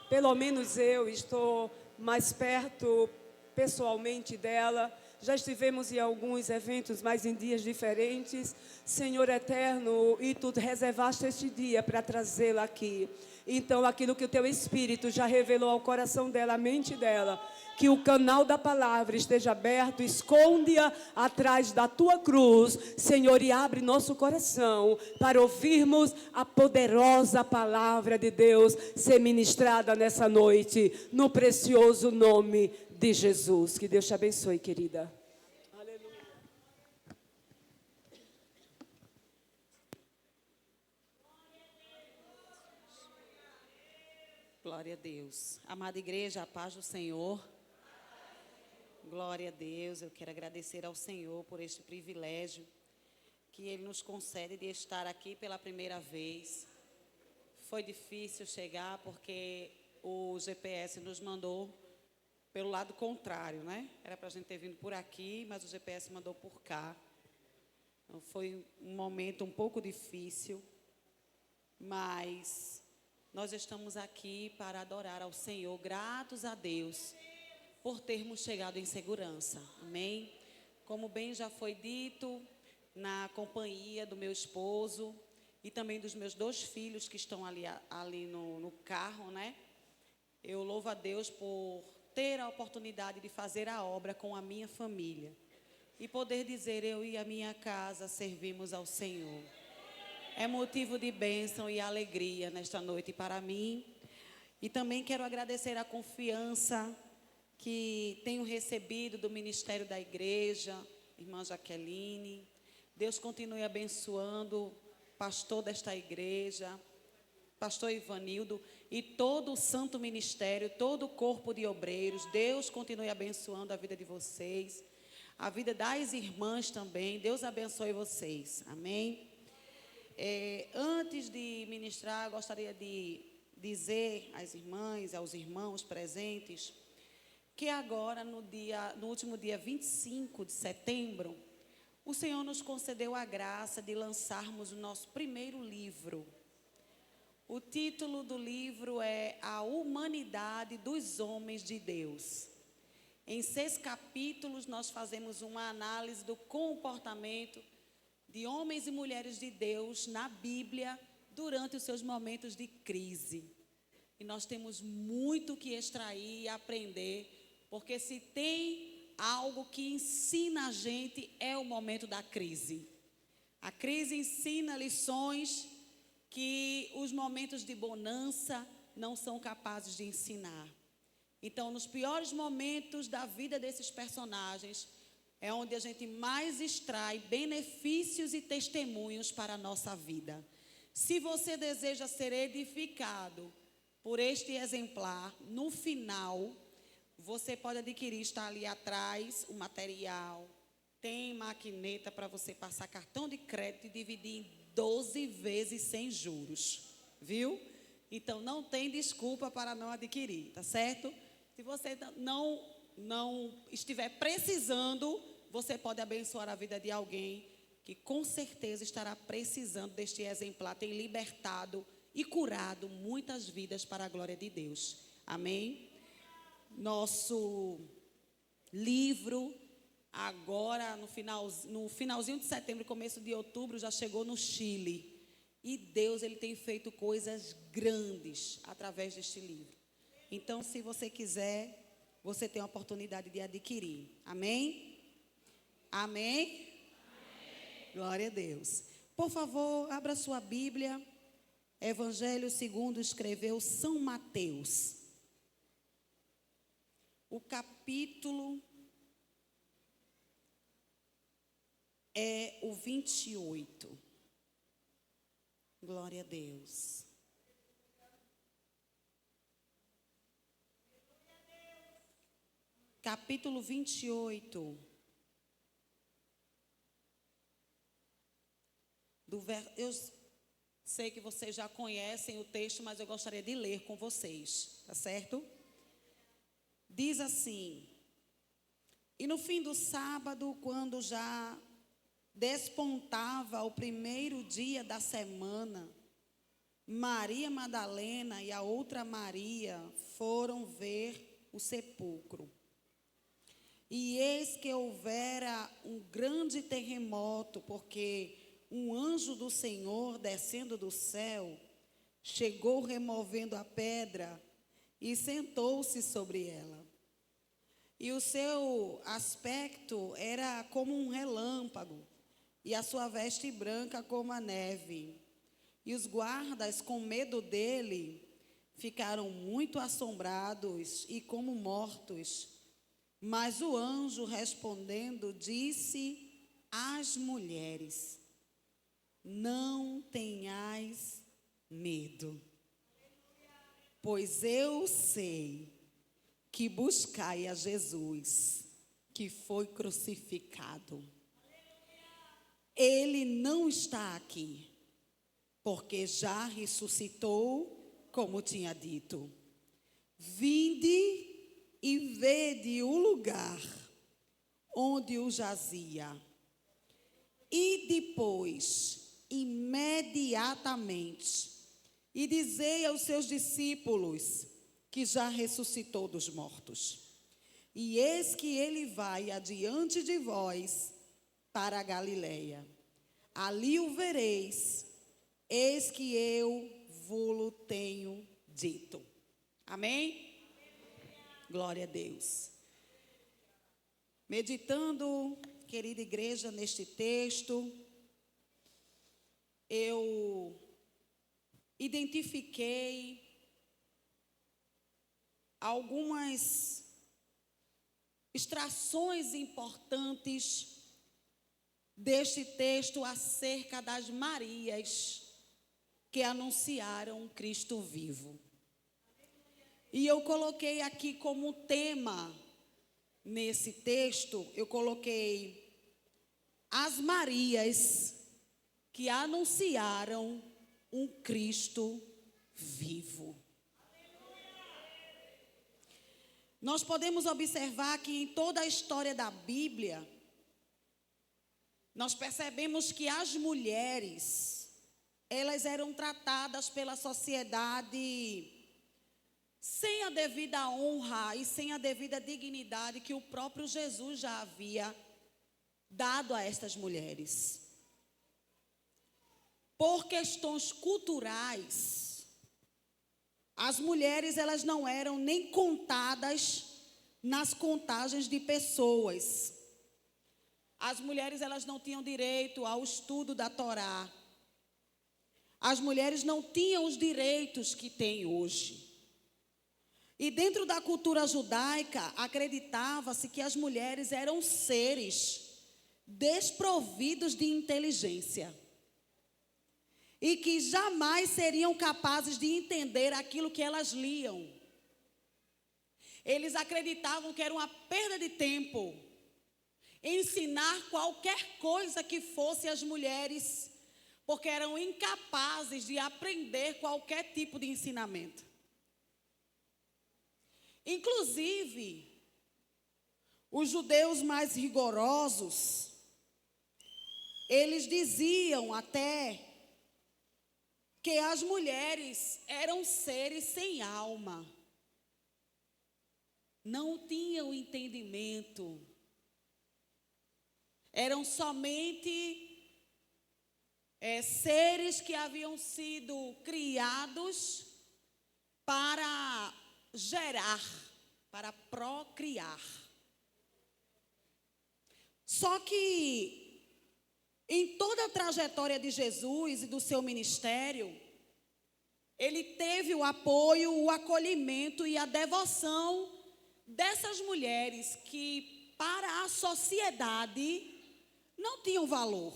Pelo menos eu estou mais perto pessoalmente dela. Já estivemos em alguns eventos, mas em dias diferentes. Senhor eterno, e tu reservaste este dia para trazê-la aqui. Então, aquilo que o teu Espírito já revelou ao coração dela, à mente dela, que o canal da palavra esteja aberto, esconde-a atrás da tua cruz, Senhor, e abre nosso coração para ouvirmos a poderosa palavra de Deus ser ministrada nessa noite, no precioso nome de Jesus. Que Deus te abençoe, querida. Aleluia. Glória a Deus. Amada igreja, a paz do Senhor. Glória a Deus. Eu quero agradecer ao Senhor por este privilégio que Ele nos concede de estar aqui pela primeira vez. Foi difícil chegar porque o GPS nos mandou pelo lado contrário, né? Era para a gente ter vindo por aqui, mas o GPS mandou por cá. Então, foi um momento um pouco difícil, mas nós estamos aqui para adorar ao Senhor, gratos a Deus por termos chegado em segurança, amém? Como bem já foi dito, na companhia do meu esposo e também dos meus 2 filhos que estão ali no carro, né? Eu louvo a Deus por ter a oportunidade de fazer a obra com a minha família e poder dizer, eu e a minha casa servimos ao Senhor. É motivo de bênção e alegria nesta noite para mim. E também quero agradecer a confiança que tenho recebido do ministério da igreja, irmã Jaqueline. Deus continue abençoando o pastor desta igreja, pastor Ivanildo, e todo o santo ministério, todo o corpo de obreiros. Deus continue abençoando a vida de vocês, a vida das irmãs também. Deus abençoe vocês, amém? Antes de ministrar, gostaria de dizer às irmãs, aos irmãos presentes, que agora, no último dia 25 de setembro, o Senhor nos concedeu a graça de lançarmos o nosso primeiro livro. O título do livro é A Humanidade dos Homens de Deus. Em 6 capítulos, nós fazemos uma análise do comportamento de homens e mulheres de Deus na Bíblia durante os seus momentos de crise. E nós temos muito que extrair e aprender, porque se tem algo que ensina a gente é o momento da crise. A crise ensina lições que os momentos de bonança não são capazes de ensinar. Então, nos piores momentos da vida desses personagens, é onde a gente mais extrai benefícios e testemunhos para a nossa vida. Se você deseja ser edificado por este exemplar, no final, você pode adquirir, está ali atrás, o material. Tem maquineta para você passar cartão de crédito e dividir em 12 vezes sem juros, viu? Então, não tem desculpa para não adquirir, tá certo? Se você não estiver precisando, você pode abençoar a vida de alguém que com certeza estará precisando deste exemplar. Tem libertado e curado muitas vidas para a glória de Deus. Amém? Nosso livro, agora no finalzinho de setembro, começo de outubro, já chegou no Chile. E Deus, Ele tem feito coisas grandes através deste livro. Então, se você quiser, você tem a oportunidade de adquirir. Amém? Amém? Amém? Glória a Deus. Por favor, abra sua Bíblia. Evangelho segundo escreveu São Mateus. O capítulo é o 28. Glória a Deus. Capítulo 28. Eu sei que vocês já conhecem o texto, mas eu gostaria de ler com vocês, tá certo? Diz assim: e no fim do sábado, quando já despontava o primeiro dia da semana, Maria Madalena e a outra Maria foram ver o sepulcro. E eis que houvera um grande terremoto, porque um anjo do Senhor, descendo do céu, chegou removendo a pedra e sentou-se sobre ela. E o seu aspecto era como um relâmpago, e a sua veste branca como a neve. E os guardas, com medo dele, ficaram muito assombrados e como mortos. Mas o anjo, respondendo, disse às mulheres: não tenhais medo, pois eu sei que buscai a Jesus, que foi crucificado. Ele não está aqui, porque já ressuscitou, como tinha dito. Vinde e vede o lugar onde o jazia. E depois, imediatamente, e dizei aos seus discípulos que já ressuscitou dos mortos. E eis que ele vai adiante de vós para a Galileia. Ali o vereis, eis que eu vô-lo tenho dito. Amém? Glória a Deus. Meditando, querida igreja, neste texto, eu identifiquei algumas extrações importantes deste texto acerca das Marias que anunciaram Cristo vivo. E eu coloquei aqui como tema, nesse texto, eu coloquei as Marias que anunciaram um Cristo vivo. Nós podemos observar que em toda a história da Bíblia, nós percebemos que as mulheres, elas eram tratadas pela sociedade sem a devida honra e sem a devida dignidade que o próprio Jesus já havia dado a estas mulheres. Por questões culturais, as mulheres elas não eram nem contadas nas contagens de pessoas. As mulheres elas não tinham direito ao estudo da Torá. As mulheres não tinham os direitos que têm hoje. E dentro da cultura judaica, acreditava-se que as mulheres eram seres desprovidos de inteligência e que jamais seriam capazes de entender aquilo que elas liam. Eles acreditavam que era uma perda de tempo ensinar qualquer coisa que fosse às mulheres, porque eram incapazes de aprender qualquer tipo de ensinamento. Inclusive, os judeus mais rigorosos, eles diziam até que as mulheres eram seres sem alma, não tinham entendimento, eram somente seres que haviam sido criados para gerar, para procriar. Só que em toda a trajetória de Jesus e do seu ministério, ele teve o apoio, o acolhimento e a devoção dessas mulheres que para a sociedade não tinham valor.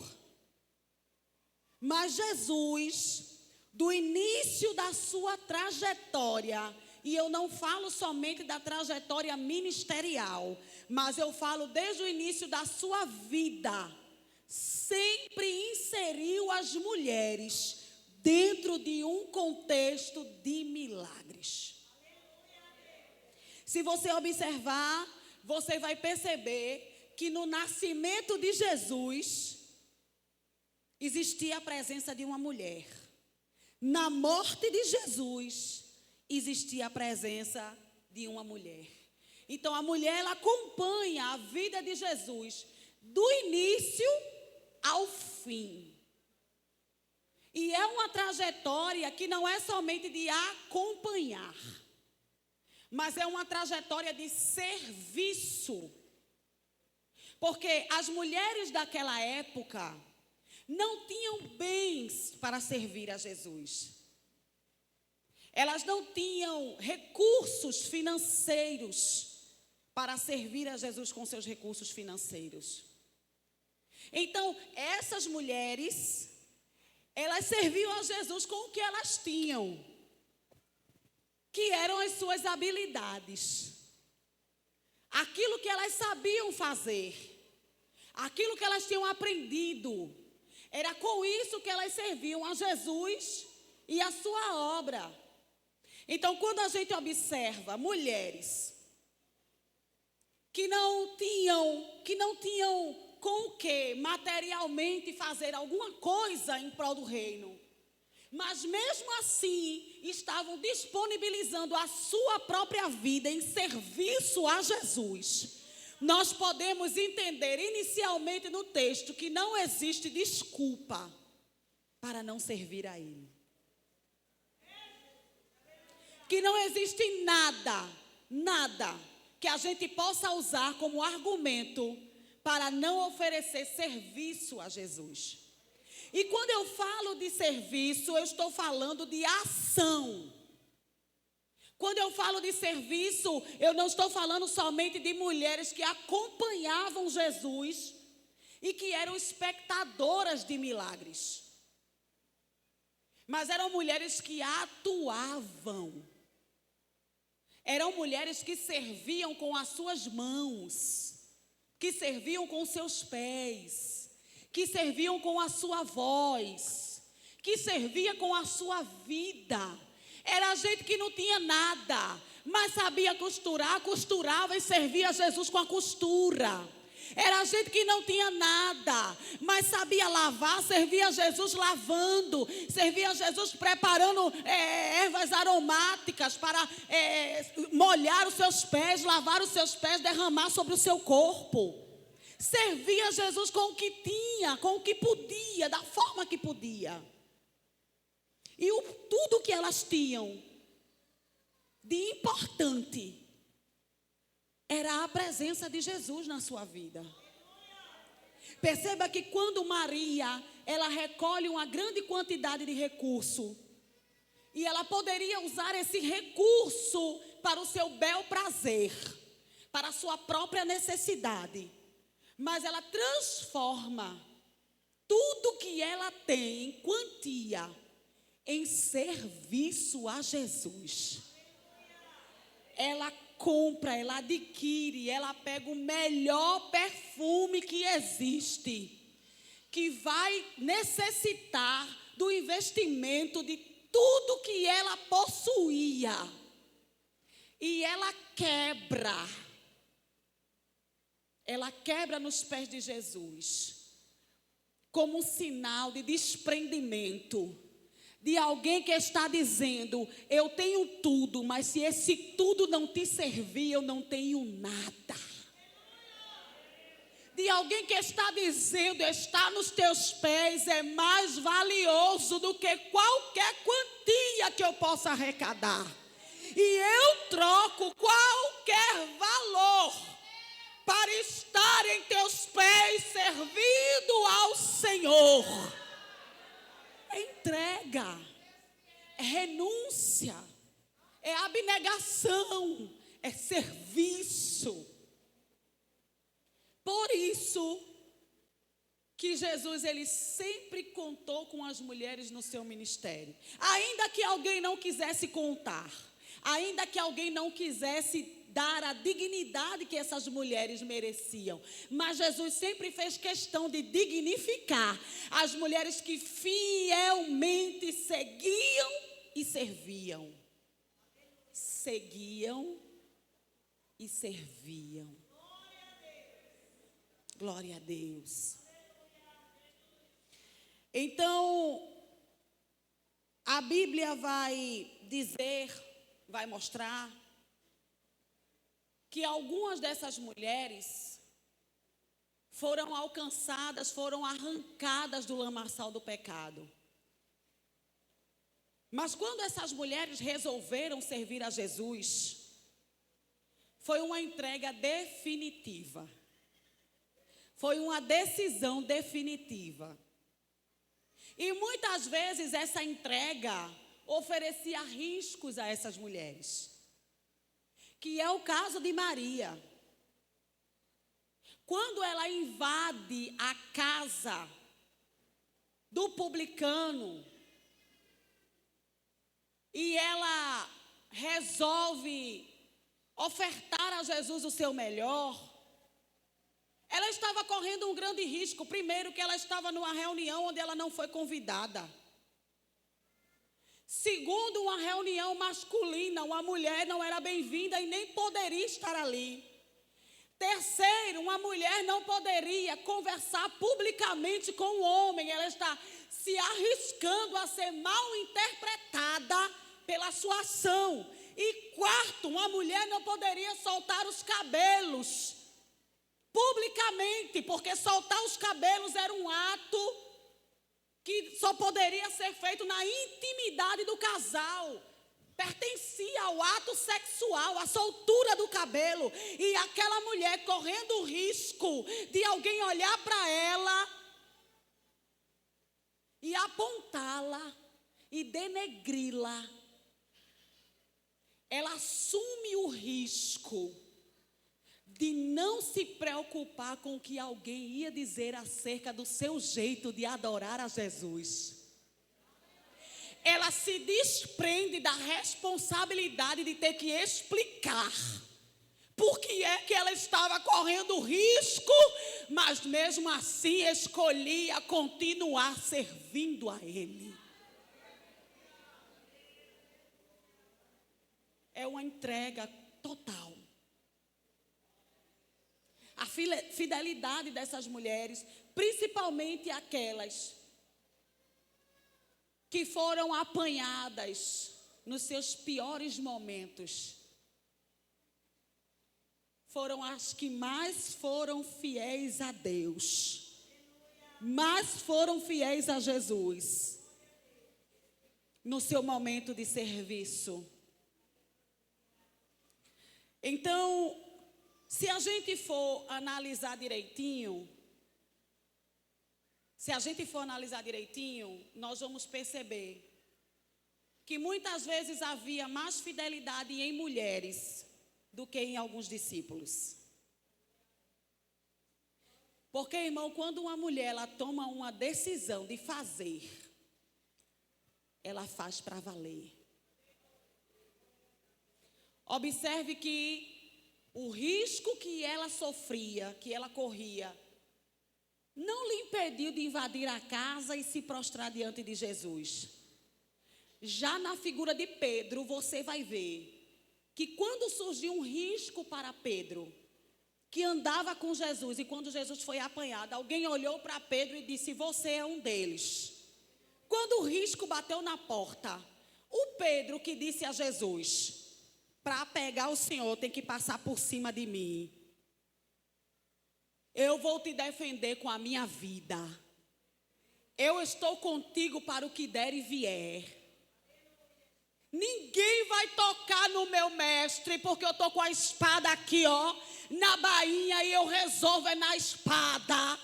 Mas Jesus, do início da sua trajetória, e eu não falo somente da trajetória ministerial, mas eu falo desde o início da sua vida, sempre inseriu as mulheres dentro de um contexto de milagres. Se você observar, você vai perceber que no nascimento de Jesus existia a presença de uma mulher. Na morte de Jesus, existia a presença de uma mulher. Então, a mulher, ela acompanha a vida de Jesus do início ao fim. E é uma trajetória que não é somente de acompanhar, mas é uma trajetória de serviço. Porque as mulheres daquela época não tinham bens para servir a Jesus. Elas não tinham recursos financeiros para servir a Jesus com seus recursos financeiros. Então, essas mulheres, elas serviam a Jesus com o que elas tinham, que eram as suas habilidades. Aquilo que elas sabiam fazer, aquilo que elas tinham aprendido, era com isso que elas serviam a Jesus e a sua obra. Então, quando a gente observa mulheres que não tinham com o que materialmente fazer alguma coisa em prol do reino, mas mesmo assim estavam disponibilizando a sua própria vida em serviço a Jesus, nós podemos entender inicialmente no texto que não existe desculpa para não servir a Ele. Que não existe nada que a gente possa usar como argumento para não oferecer serviço a Jesus. E quando eu falo de serviço, eu estou falando de ação. Quando eu falo de serviço, eu não estou falando somente de mulheres que acompanhavam Jesus e que eram espectadoras de milagres. Mas eram mulheres que atuavam. Eram mulheres que serviam com as suas mãos, que serviam com os seus pés, que serviam com a sua voz, que servia com a sua vida. Era gente que não tinha nada, mas sabia costurar, costurava e servia a Jesus com a costura. Era gente que não tinha nada, mas sabia lavar, servia a Jesus lavando, servia a Jesus preparando ervas aromáticas para molhar os seus pés, lavar os seus pés, derramar sobre o seu corpo. Servia a Jesus com o que tinha, com o que podia, da forma que podia. E tudo que elas tinham de importante era a presença de Jesus na sua vida. Perceba que quando Maria, ela recolhe uma grande quantidade de recurso, e ela poderia usar esse recurso para o seu bel prazer, para a sua própria necessidade, mas ela transforma tudo que ela tem em quantia em serviço a Jesus. Ela compra, ela adquire, ela pega o melhor perfume que existe, que vai necessitar do investimento de tudo que ela possuía, e ela quebra nos pés de Jesus, como um sinal de desprendimento, de alguém que está dizendo: eu tenho tudo, mas se esse tudo não te servir, eu não tenho nada. De alguém que está dizendo: estar nos teus pés é mais valioso do que qualquer quantia que eu possa arrecadar. E eu troco qualquer valor para estar em teus pés, servindo ao Senhor. É entrega, é renúncia, é abnegação, é serviço. Por isso que Jesus, ele sempre contou com as mulheres no seu ministério. Ainda que alguém não quisesse contar, ainda que alguém não quisesse dar a dignidade que essas mulheres mereciam, mas Jesus sempre fez questão de dignificar as mulheres que fielmente seguiam e serviam. Seguiam e serviam. Glória a Deus. Então, A Bíblia vai dizer, vai mostrar, que algumas dessas mulheres foram alcançadas, foram arrancadas do lamaçal do pecado. Mas quando essas mulheres resolveram servir a Jesus, foi uma entrega definitiva. Foi uma decisão definitiva. E muitas vezes essa entrega oferecia riscos a essas mulheres. Que é o caso de Maria. Quando ela invade a casa do publicano e ela resolve ofertar a Jesus o seu melhor, ela estava correndo um grande risco. Primeiro, que ela estava numa reunião onde ela não foi convidada. Segundo, uma reunião masculina, uma mulher não era bem-vinda e nem poderia estar ali. Terceiro, uma mulher não poderia conversar publicamente com o homem. Ela está se arriscando a ser mal interpretada pela sua ação. E quarto, uma mulher não poderia soltar os cabelos publicamente, porque soltar os cabelos era um ato que só poderia ser feito na intimidade do casal. Pertencia ao ato sexual, a soltura do cabelo. E aquela mulher correndo o risco de alguém olhar para ela e apontá-la e denegri-la. Ela assume o risco de não se preocupar com o que alguém ia dizer acerca do seu jeito de adorar a Jesus. Ela se desprende da responsabilidade de ter que explicar por que é que ela estava correndo risco, mas mesmo assim escolhia continuar servindo a Ele. É uma entrega total. A fidelidade dessas mulheres, principalmente aquelas que foram apanhadas nos seus piores momentos, foram as que mais foram fiéis a Deus, mais foram fiéis a Jesus no seu momento de serviço. Então, se a gente for analisar direitinho, nós vamos perceber que muitas vezes havia mais fidelidade em mulheres do que em alguns discípulos. Porque, irmão, quando uma mulher ela toma uma decisão de fazer, ela faz para valer. Observe que o risco que ela sofria, que ela corria, não lhe impediu de invadir a casa e se prostrar diante de Jesus. Já na figura de Pedro, você vai ver que quando surgiu um risco para Pedro, que andava com Jesus, e quando Jesus foi apanhado, alguém olhou para Pedro e disse: você é um deles. Quando o risco bateu na porta, o Pedro que disse a Jesus: para pegar o Senhor tem que passar por cima de mim. Eu vou te defender com a minha vida. Eu estou contigo para o que der e vier. Ninguém vai tocar no meu mestre, porque eu estou com a espada aqui, ó, na bainha, e eu resolvo é na espada.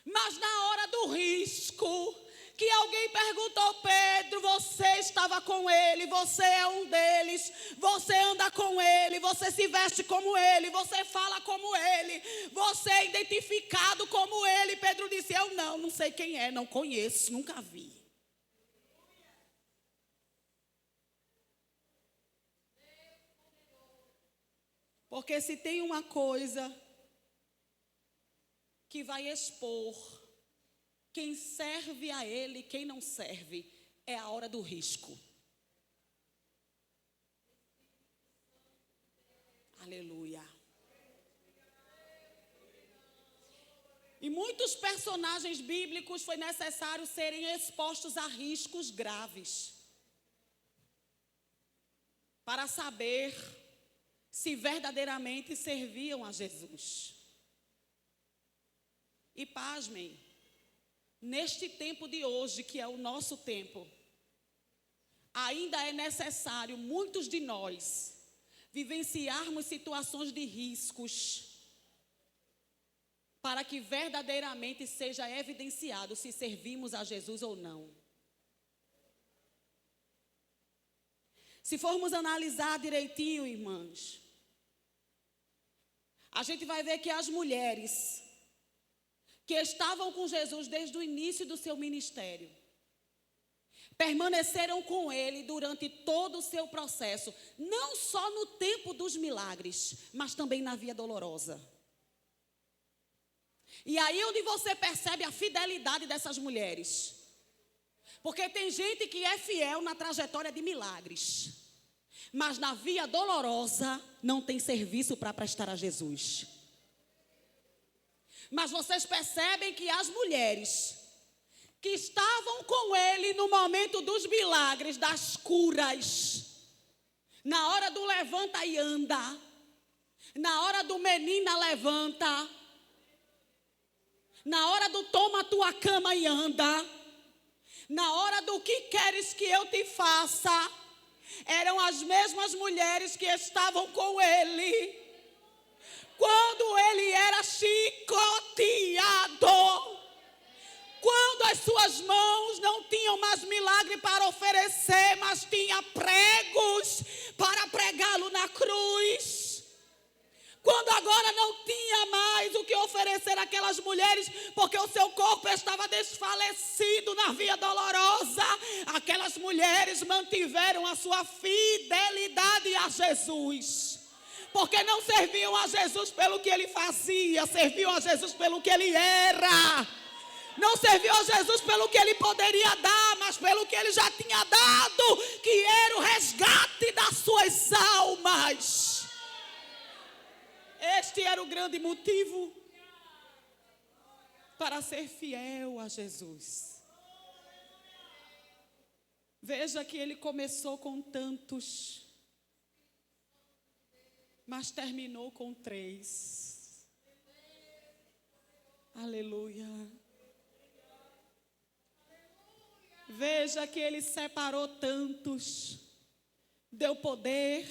Mas na hora do risco, que alguém perguntou: Pedro, você estava com ele, você é um deles, você anda com ele, você se veste como ele, você fala como ele, você é identificado como ele. Pedro disse: eu não sei quem é, não conheço, nunca vi. Porque se tem uma coisa que vai expor quem serve a Ele e quem não serve, é a hora do risco. Aleluia. E muitos personagens bíblicos foi necessário serem expostos a riscos graves para saber se verdadeiramente serviam a Jesus. E pasmem, neste tempo de hoje, que é o nosso tempo, ainda é necessário muitos de nós vivenciarmos situações de riscos para que verdadeiramente seja evidenciado se servimos a Jesus ou não. Se formos analisar direitinho, irmãs, a gente vai ver que as mulheres que estavam com Jesus desde o início do seu ministério permaneceram com ele durante todo o seu processo, não só no tempo dos milagres, mas também na via dolorosa. E aí onde você percebe a fidelidade dessas mulheres. Porque tem gente que é fiel na trajetória de milagres, mas na via dolorosa não tem serviço para prestar a Jesus. Mas vocês percebem que as mulheres que estavam com ele no momento dos milagres, das curas, na hora do levanta e anda, na hora do menina levanta, na hora do toma a tua cama e anda, na hora do que queres que eu te faça, eram as mesmas mulheres que estavam com ele quando ele era chicoteado, quando as suas mãos não tinham mais milagre para oferecer, mas tinha pregos para pregá-lo na cruz, quando agora não tinha mais o que oferecer àquelas mulheres, porque o seu corpo estava desfalecido na via dolorosa, aquelas mulheres mantiveram a sua fidelidade a Jesus. Porque não serviam a Jesus pelo que ele fazia, serviam a Jesus pelo que ele era. Não serviam a Jesus pelo que ele poderia dar, mas pelo que ele já tinha dado, que era o resgate das suas almas. Este era o grande motivo para ser fiel a Jesus. Veja que ele começou com tantos, mas terminou com 3. Aleluia. Veja que ele separou tantos, deu poder,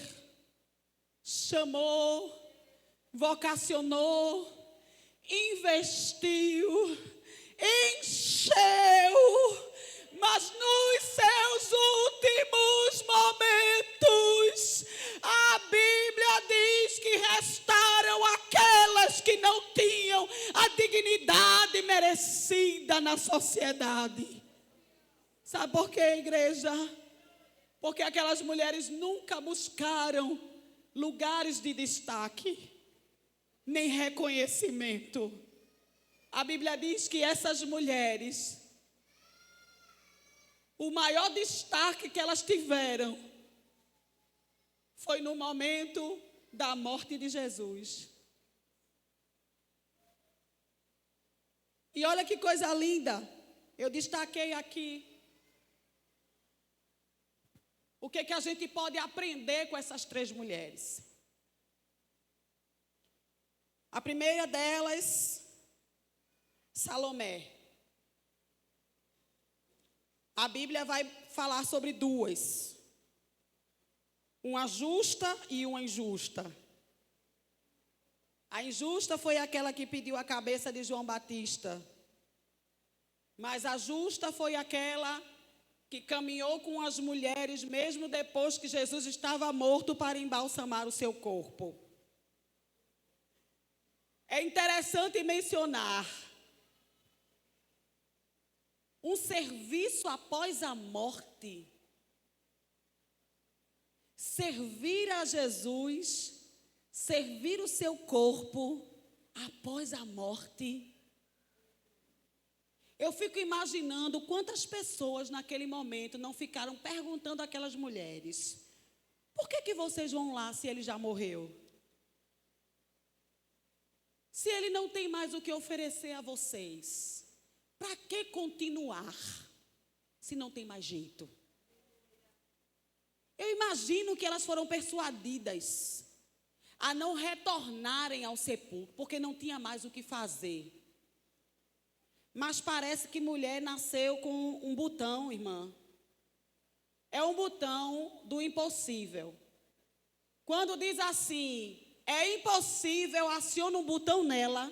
chamou, vocacionou, investiu, encheu, mas nos seus últimos momentos, a Bíblia diz que restaram aquelas que não tinham a dignidade merecida na sociedade. Sabe por quê, igreja? Porque aquelas mulheres nunca buscaram lugares de destaque, nem reconhecimento. A Bíblia diz que essas mulheres, o maior destaque que elas tiveram foi no momento da morte de Jesus. E olha que coisa linda, eu destaquei aqui o que a gente pode aprender com essas 3 mulheres. A primeira delas, Salomé. A Bíblia vai falar sobre 2. Uma justa e uma injusta. A injusta foi aquela que pediu a cabeça de João Batista. Mas a justa foi aquela que caminhou com as mulheres, mesmo depois que Jesus estava morto, para embalsamar o seu corpo. É interessante mencionar um serviço após a morte. Servir a Jesus, servir o seu corpo após a morte. Eu fico imaginando quantas pessoas naquele momento não ficaram perguntando àquelas mulheres: por que vocês vão lá se ele já morreu? Se ele não tem mais o que oferecer a vocês, para que continuar se não tem mais jeito? Eu imagino que elas foram persuadidas a não retornarem ao sepulcro, porque não tinha mais o que fazer. Mas parece que mulher nasceu com um botão, irmã. É um botão do impossível. Quando diz assim, é impossível, aciona um botão nela.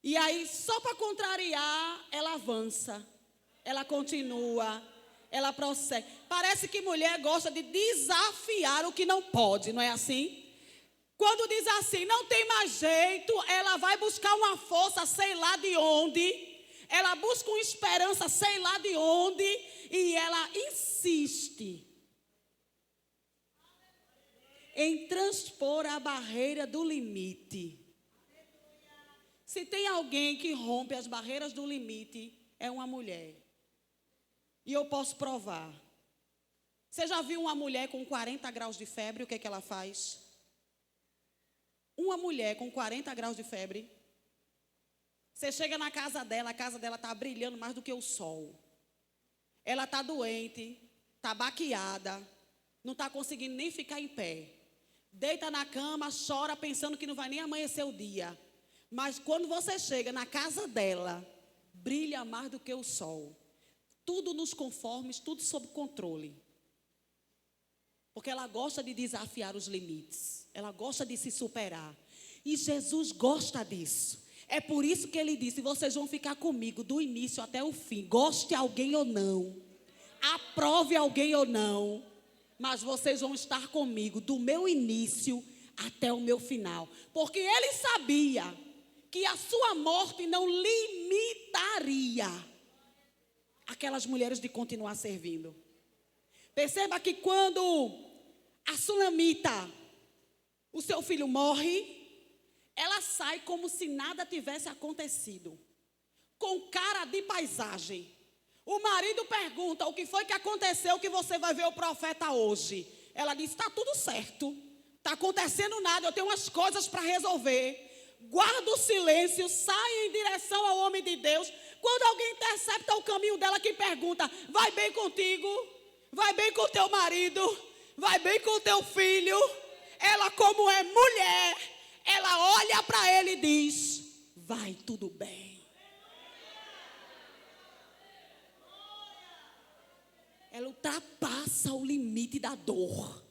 E aí, só para contrariar, ela avança. Ela continua. Ela prossegue. Parece que mulher gosta de desafiar o que não pode, não é assim? Quando diz assim, não tem mais jeito, ela vai buscar uma força, sei lá de onde. Ela busca uma esperança, sei lá de onde. E ela insiste em transpor a barreira do limite. Se tem alguém que rompe as barreiras do limite, é uma mulher. E eu posso provar. Você já viu uma mulher com 40 graus de febre, o que é que ela faz? Uma mulher com 40 graus de febre, você chega na casa dela, a casa dela está brilhando mais do que o sol. Ela está doente, está baqueada, não está conseguindo nem ficar em pé. Deita na cama, chora pensando que não vai nem amanhecer o dia. Mas quando você chega na casa dela, brilha mais do que o sol. Tudo nos conformes, tudo sob controle. Porque ela gosta de desafiar os limites. Ela gosta de se superar. E Jesus gosta disso. É por isso que ele disse, vocês vão ficar comigo do início até o fim. Goste alguém ou não. Aprove alguém ou não. Mas vocês vão estar comigo do meu início até o meu final. Porque ele sabia que a sua morte não limitaria aquelas mulheres de continuar servindo. Perceba que quando a sunamita, o seu filho morre, ela sai como se nada tivesse acontecido, com cara de paisagem. O marido pergunta, o que foi que aconteceu que você vai ver o profeta hoje? Ela diz, está tudo certo, está acontecendo nada, eu tenho umas coisas para resolver. Guarda o silêncio, sai em direção ao homem de Deus. Quando alguém intercepta o caminho dela, que pergunta, vai bem contigo? Vai bem com teu marido? Vai bem com teu filho? Ela, como é mulher, ela olha para ele e diz, vai tudo bem. Ela ultrapassa o limite da dor.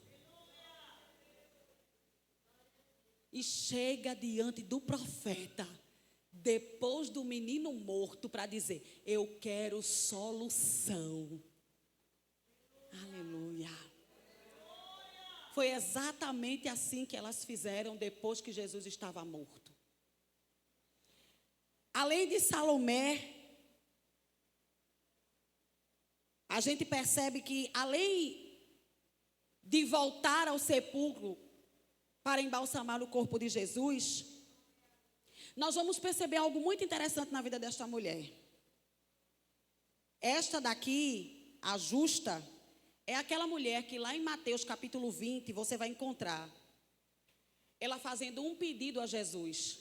E chega diante do profeta, depois do menino morto, para dizer, eu quero solução. Aleluia. Foi exatamente assim que elas fizeram depois que Jesus estava morto. Além de Salomé, a gente percebe que além de voltar ao sepulcro para embalsamar o corpo de Jesus, nós vamos perceber algo muito interessante na vida desta mulher. Esta daqui, a justa, é aquela mulher que lá em Mateus capítulo 20 você vai encontrar ela fazendo um pedido a Jesus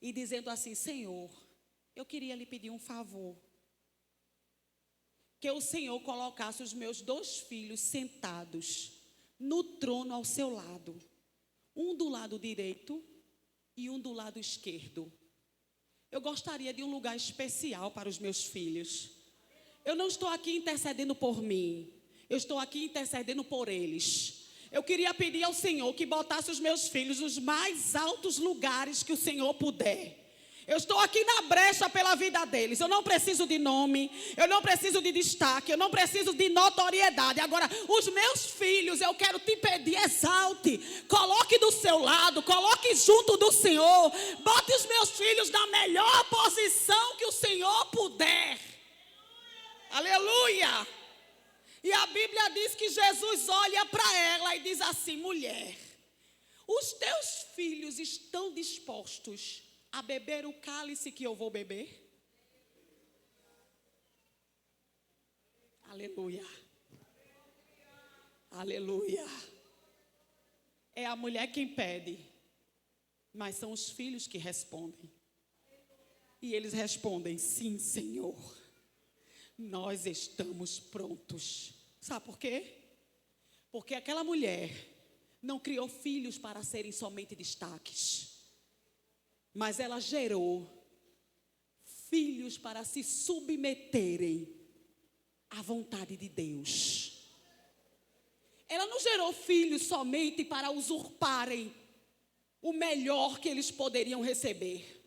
e dizendo assim, Senhor, eu queria lhe pedir um favor, que o Senhor colocasse os meus 2 filhos sentados no trono ao seu lado, um do lado direito e um do lado esquerdo. Eu gostaria de um lugar especial para os meus filhos. Eu não estou aqui intercedendo por mim, eu estou aqui intercedendo por eles. Eu queria pedir ao Senhor que botasse os meus filhos nos mais altos lugares que o Senhor puder. Eu estou aqui na brecha pela vida deles. Eu não preciso de nome, eu não preciso de destaque, eu não preciso de notoriedade. Agora, os meus filhos, eu quero te pedir, exalte, coloque do seu lado, coloque junto do Senhor. Bote os meus filhos na melhor posição que o Senhor puder. Aleluia! E a Bíblia diz que Jesus olha para ela e diz assim, mulher, os teus filhos estão dispostos a beber o cálice que eu vou beber? Aleluia. Aleluia. É a mulher quem pede. mas são os filhos que respondem. E eles respondem: sim, Senhor, nós estamos prontos. Sabe por quê? Porque aquela mulher não criou filhos para serem somente destaques, mas ela gerou filhos para se submeterem à vontade de Deus. Ela não gerou filhos somente para usurparem o melhor que eles poderiam receber,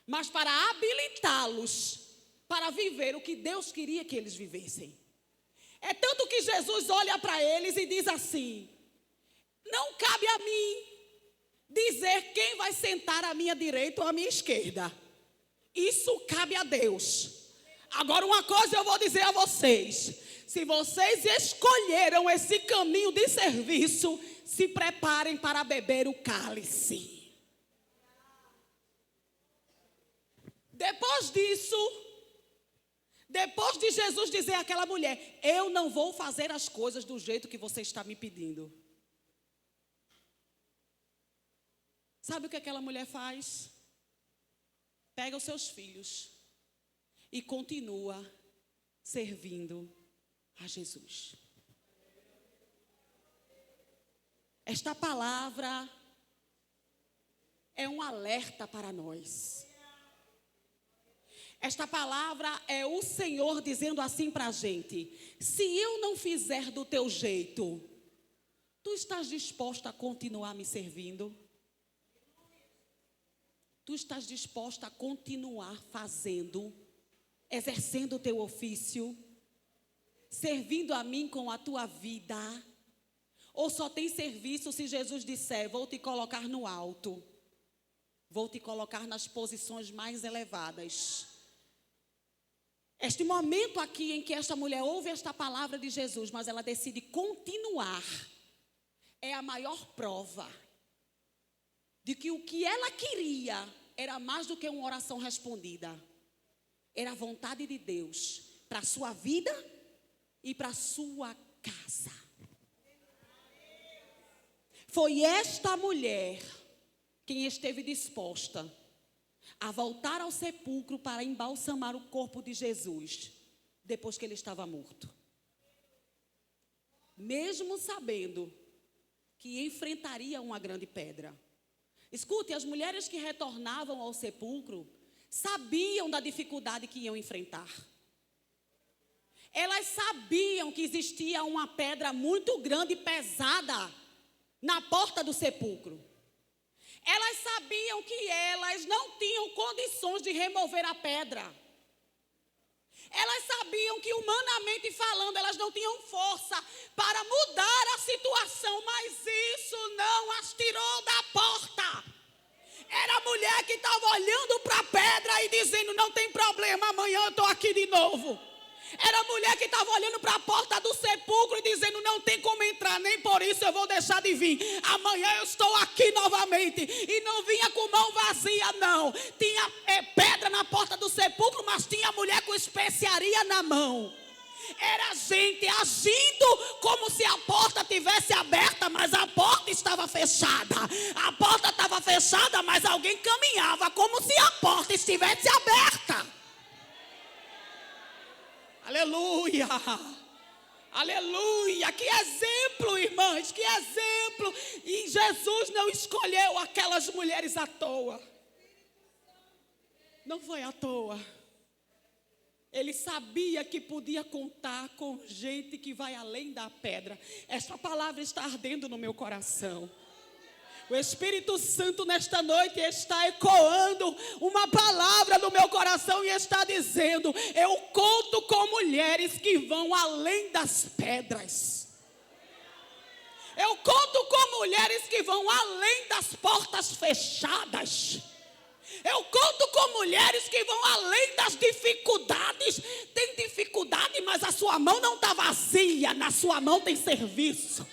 mas para habilitá-los para viver o que Deus queria que eles vivessem. É tanto que Jesus olha para eles e diz assim: não cabe a mim dizer quem vai sentar à minha direita ou à minha esquerda. Isso cabe a Deus. Agora, uma coisa eu vou dizer a vocês: se vocês escolheram esse caminho de serviço, se preparem para beber o cálice. Depois disso, depois de Jesus dizer àquela mulher: eu não vou fazer as coisas do jeito que você está me pedindo. Sabe o que aquela mulher faz? Pega os seus filhos e continua servindo a Jesus. Esta palavra é um alerta para nós. Esta palavra é o Senhor dizendo assim para a gente: se eu não fizer do teu jeito, tu estás disposta a continuar me servindo? Tu estás disposta a continuar fazendo, exercendo o teu ofício, servindo a mim com a tua vida? Ou só tem serviço se Jesus disser: vou te colocar no alto, vou te colocar nas posições mais elevadas? Este momento aqui em que esta mulher ouve esta palavra de Jesus, mas ela decide continuar, é a maior prova de que o que ela queria era mais do que uma oração respondida. Era a vontade de Deus para a sua vida e para a sua casa. Foi esta mulher quem esteve disposta a voltar ao sepulcro para embalsamar o corpo de Jesus, depois que ele estava morto. Mesmo sabendo que enfrentaria uma grande pedra. Escute, as mulheres que retornavam ao sepulcro sabiam da dificuldade que iam enfrentar. Elas sabiam que existia uma pedra muito grande e pesada na porta do sepulcro. Elas sabiam que elas não tinham condições de remover a pedra. Elas sabiam que, humanamente falando, elas não tinham força para mudar a situação, mas isso não as tirou da porta. Era a mulher que estava olhando para a pedra e dizendo: não tem problema, amanhã eu estou aqui de novo. Era a mulher que estava olhando para a porta do sepulcro e dizendo: não tem como entrar, nem por isso eu vou deixar de vir. Amanhã eu estou aqui novamente. E não vinha com mão vazia, não. Tinha pedra na porta do sepulcro, mas tinha mulher com especiaria na mão. Era gente agindo como se a porta tivesse aberta, mas a porta estava fechada. A porta estava fechada, mas alguém caminhava como se a porta estivesse aberta. Aleluia, aleluia, que exemplo, irmãs, que exemplo. E Jesus não escolheu aquelas mulheres à toa. Não foi à toa. Ele sabia que podia contar com gente que vai além da pedra. Esta palavra está ardendo no meu coração. O Espírito Santo nesta noite está ecoando uma palavra no meu coração e está dizendo: eu conto com mulheres que vão além das pedras. Eu conto com mulheres que vão além das portas fechadas. Eu conto com mulheres que vão além das dificuldades. Tem dificuldade, mas a sua mão não está vazia. Na sua mão tem serviço.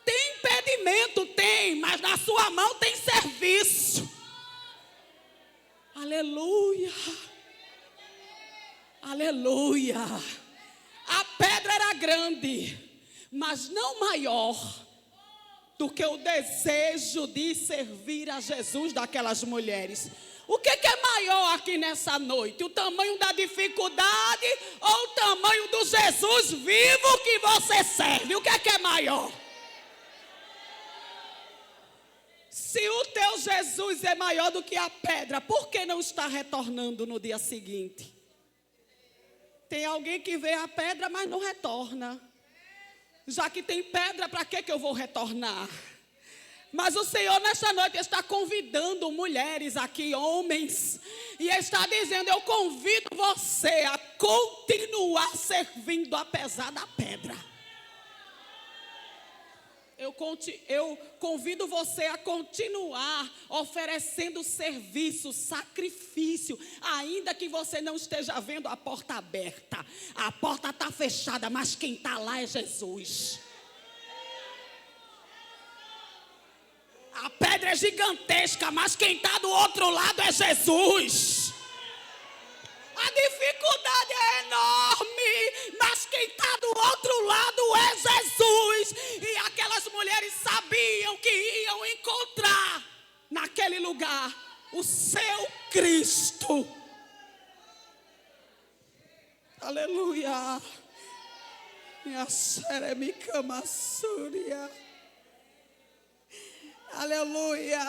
Tem impedimento? Tem, mas na sua mão tem serviço. Aleluia. Aleluia. A pedra era grande, mas não maior do que o desejo de servir a Jesus daquelas mulheres. O que é maior aqui nessa noite? O tamanho da dificuldade ou o tamanho do Jesus vivo que você serve? O que é maior? Se o teu Jesus é maior do que a pedra, por que não está retornando no dia seguinte? Tem alguém que vê a pedra, mas não retorna. Já que tem pedra, para que eu vou retornar? Mas o Senhor nesta noite está convidando mulheres aqui, homens, e está dizendo: eu convido você a continuar servindo apesar da pedra. Eu convido você a continuar oferecendo serviço, sacrifício, ainda que você não esteja vendo a porta aberta. A porta está fechada, mas quem está lá é Jesus. A pedra é gigantesca, mas quem está do outro lado é Jesus. A dificuldade é enorme, mas quem está do outro lado é Jesus. E aquelas mulheres sabiam que iam encontrar naquele lugar o seu Cristo. Aleluia. Minha xeremica massúria. Aleluia.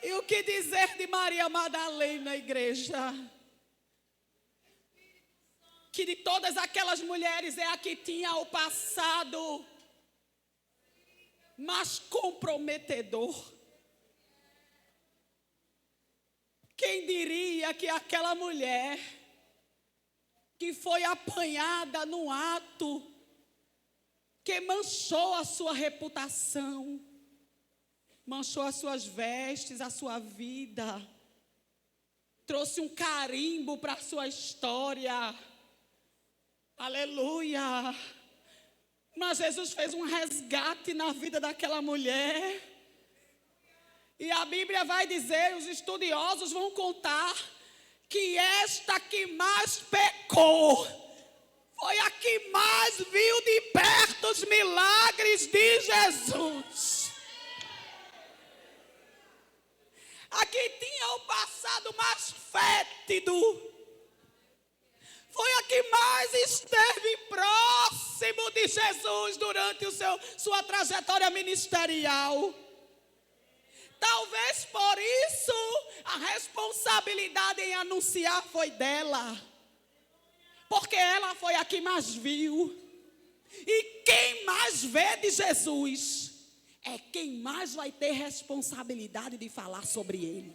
E o que dizer de Maria Madalena, igreja? Que de todas aquelas mulheres é a que tinha o passado mais comprometedor. Quem diria que aquela mulher que foi apanhada no ato que manchou a sua reputação, manchou as suas vestes, a sua vida, trouxe um carimbo para a sua história. Aleluia. Mas Jesus fez um resgate na vida daquela mulher. E a Bíblia vai dizer, os estudiosos vão contar, que esta que mais pecou foi a que mais viu de perto os milagres de Jesus. A que tinha o passado mais fétido. Foi a que mais esteve próximo de Jesus durante sua trajetória ministerial. Talvez por isso a responsabilidade em anunciar foi dela. Porque ela foi a que mais viu. E quem mais vê de Jesus é quem mais vai ter responsabilidade de falar sobre ele.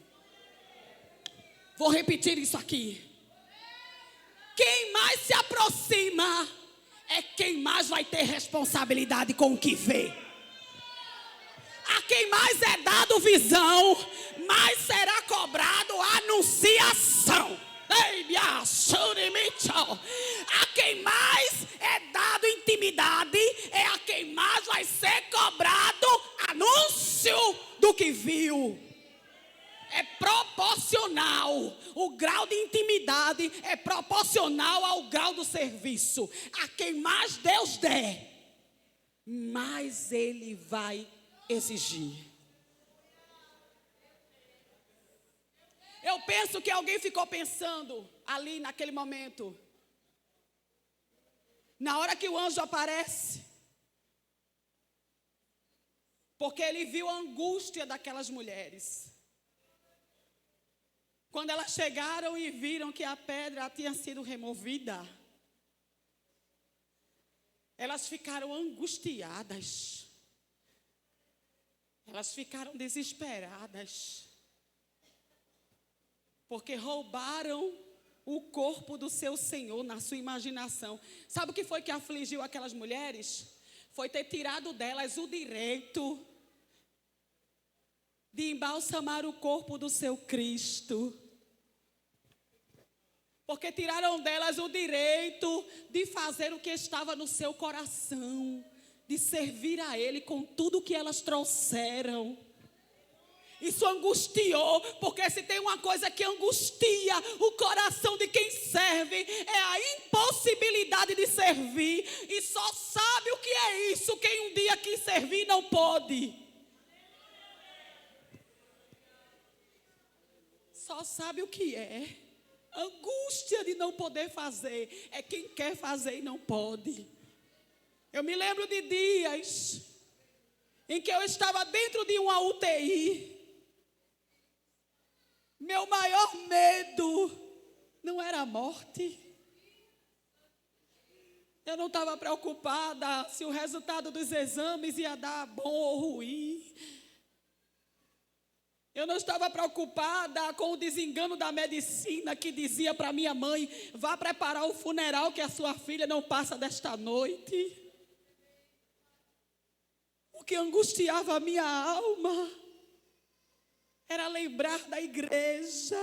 Vou repetir isso aqui. Quem mais se aproxima é quem mais vai ter responsabilidade com o que vê. A quem mais é dado visão, mais será cobrado anunciação. A quem mais é dado intimidade é a quem mais vai ser cobrado anúncio do que viu. É proporcional. O grau de intimidade é proporcional ao grau do serviço. A quem mais Deus der, mais Ele vai exigir. Eu penso que alguém ficou pensando ali naquele momento. Na hora que o anjo aparece. Porque ele viu a angústia daquelas mulheres. Quando elas chegaram e viram que a pedra tinha sido removida, elas ficaram angustiadas. Elas ficaram desesperadas. Porque roubaram o corpo do seu Senhor na sua imaginação. Sabe o que foi que afligiu aquelas mulheres? Foi ter tirado delas o direito de embalsamar o corpo do seu Cristo. Porque tiraram delas o direito de fazer o que estava no seu coração, de servir a Ele com tudo que elas trouxeram. Isso angustiou, porque se tem uma coisa que angustia o coração de quem serve, é a impossibilidade de servir. E só sabe o que é isso quem um dia quis servir e não pôde. Só sabe o que é. Angústia de não poder fazer. É quem quer fazer e não pode. Eu me lembro de dias em que eu estava dentro de uma UTI. Meu maior medo não era a morte. Eu não estava preocupada se o resultado dos exames ia dar bom ou ruim. Eu não estava preocupada com o desengano da medicina que dizia para minha mãe: vá preparar o funeral que a sua filha não passa desta noite. O que angustiava a minha alma era lembrar da igreja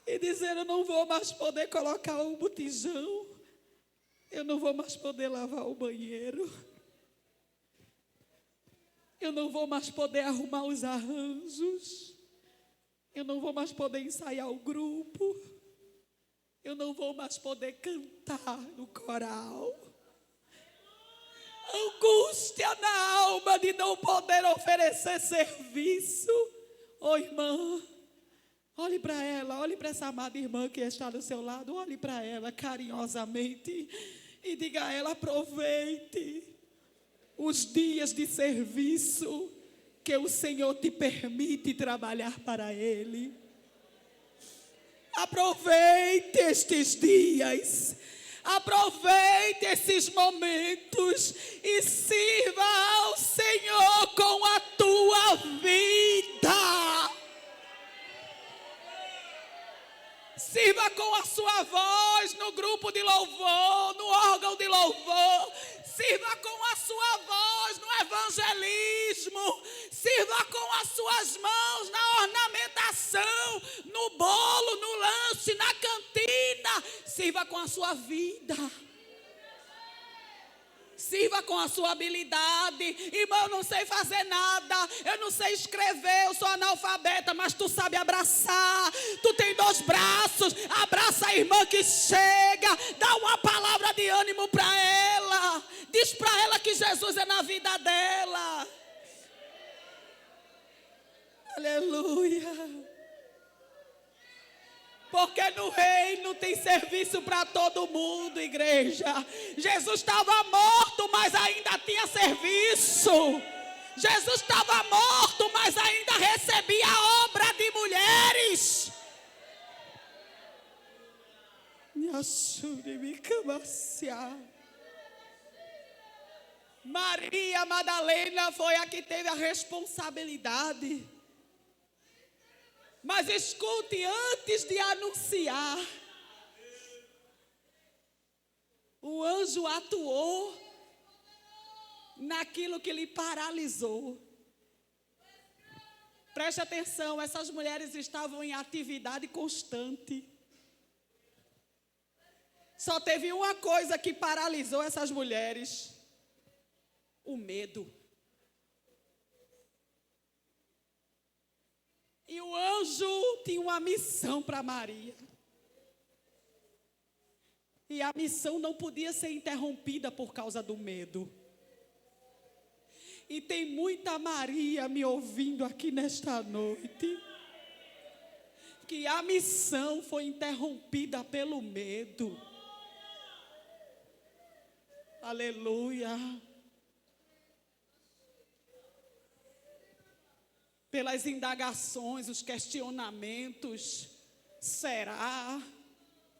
e dizer: eu não vou mais poder colocar o botijão, eu não vou mais poder lavar o banheiro, eu não vou mais poder arrumar os arranjos, eu não vou mais poder ensaiar o grupo, eu não vou mais poder cantar no coral. Angústia na alma de não poder oferecer serviço. Ô irmã, olhe para ela, olhe para essa amada irmã que está do seu lado, olhe para ela carinhosamente e diga a ela: aproveite os dias de serviço que o Senhor te permite trabalhar para Ele. Aproveite estes dias. Aproveite esses momentos e sirva ao Senhor com a tua vida. Sirva com a sua voz no grupo de louvor, no órgão de louvor. Sirva com a sua voz no evangelismo. Sirva com as suas mãos na ornamentação, no bolo, no lanche, na cantina. Sirva com a sua vida. Sirva com a sua habilidade. Irmão, eu não sei fazer nada. Eu não sei escrever, eu sou analfabeta, mas tu sabe abraçar. Tu tem 2 braços. Abraça a irmã que chega. Dá uma palavra de ânimo para ela. Diz para ela que Jesus é na vida dela. Aleluia. Porque no reino tem serviço para todo mundo, igreja. Jesus estava morto, mas ainda tinha serviço. Jesus estava morto, mas ainda recebia a obra de mulheres. Maria Madalena foi a que teve a responsabilidade. Mas escute, antes de anunciar, o anjo atuou naquilo que lhe paralisou. Preste atenção, essas mulheres estavam em atividade constante. Só teve uma coisa que paralisou essas mulheres: o medo. E o anjo tinha uma missão para Maria. E a missão não podia ser interrompida por causa do medo. E tem muita Maria me ouvindo aqui nesta noite, que a missão foi interrompida pelo medo. Aleluia. Pelas indagações, os questionamentos. Será?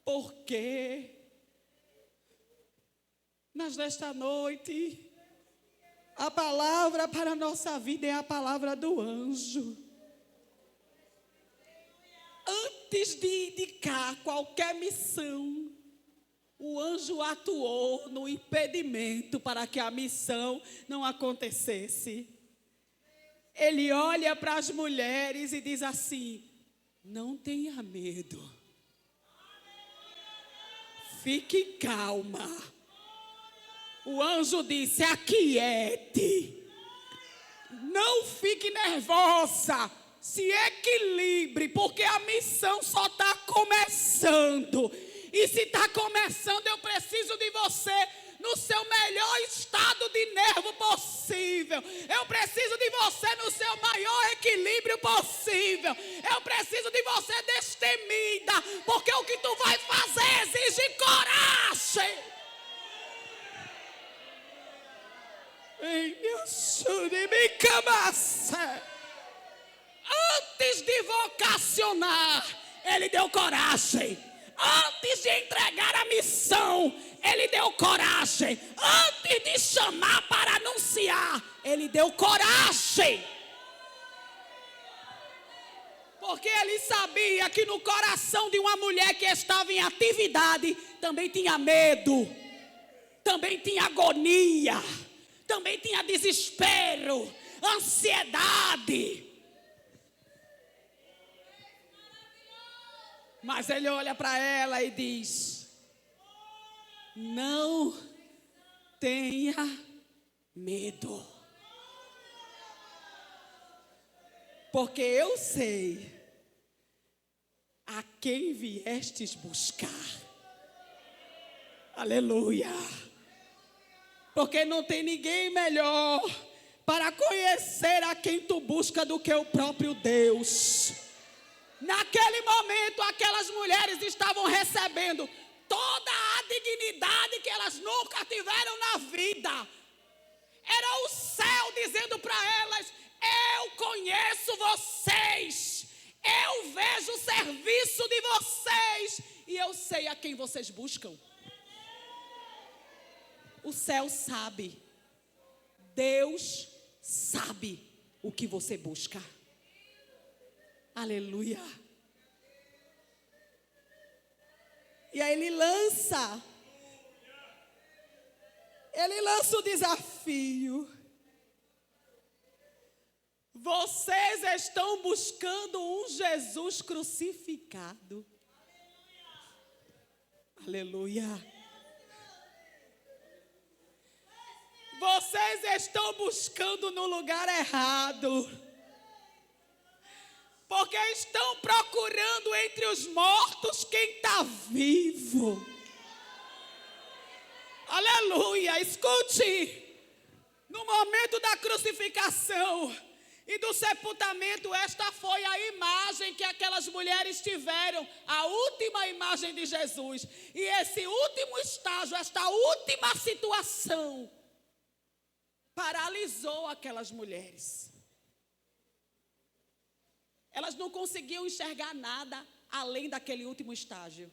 Por quê? Mas nesta noite, a palavra para a nossa vida é a palavra do anjo. Antes de indicar qualquer missão, o anjo atuou no impedimento para que a missão não acontecesse. Ele olha para as mulheres e diz assim: não tenha medo. Fique calma. O anjo disse: aquiete. não fique nervosa. Se equilibre, porque a missão só está começando. E se está começando, eu preciso de você no seu melhor estado de nervo possível. Eu preciso de você no seu maior equilíbrio possível. Eu preciso de você destemida, porque o que tu vai fazer exige coragem. Antes de vocacionar, ele deu coragem. Antes de entregar a missão, ele deu coragem. Antes de chamar para anunciar, ele deu coragem. Porque ele sabia que no coração de uma mulher que estava em atividade também tinha medo, também tinha agonia, também tinha desespero, ansiedade. Mas ele olha para ela e diz: não tenha medo, porque eu sei a quem viestes buscar. Aleluia. Porque não tem ninguém melhor para conhecer a quem tu busca do que o próprio Deus. Naquele momento, aquelas mulheres estavam recebendo toda a dignidade que elas nunca tiveram na vida. Era o céu dizendo para elas: eu conheço vocês, eu vejo o serviço de vocês e eu sei a quem vocês buscam. O céu sabe, Deus sabe o que você busca. Aleluia. E aí ele lança o desafio. Vocês estão buscando um Jesus crucificado. Aleluia. Vocês estão buscando no lugar errado. Porque estão procurando entre os mortos quem está vivo. Aleluia. Escute. No momento da crucificação e do sepultamento, esta foi a imagem que aquelas mulheres tiveram, a última imagem de Jesus. E esse último estágio, esta última situação, paralisou aquelas mulheres. Elas não conseguiam enxergar nada além daquele último estágio.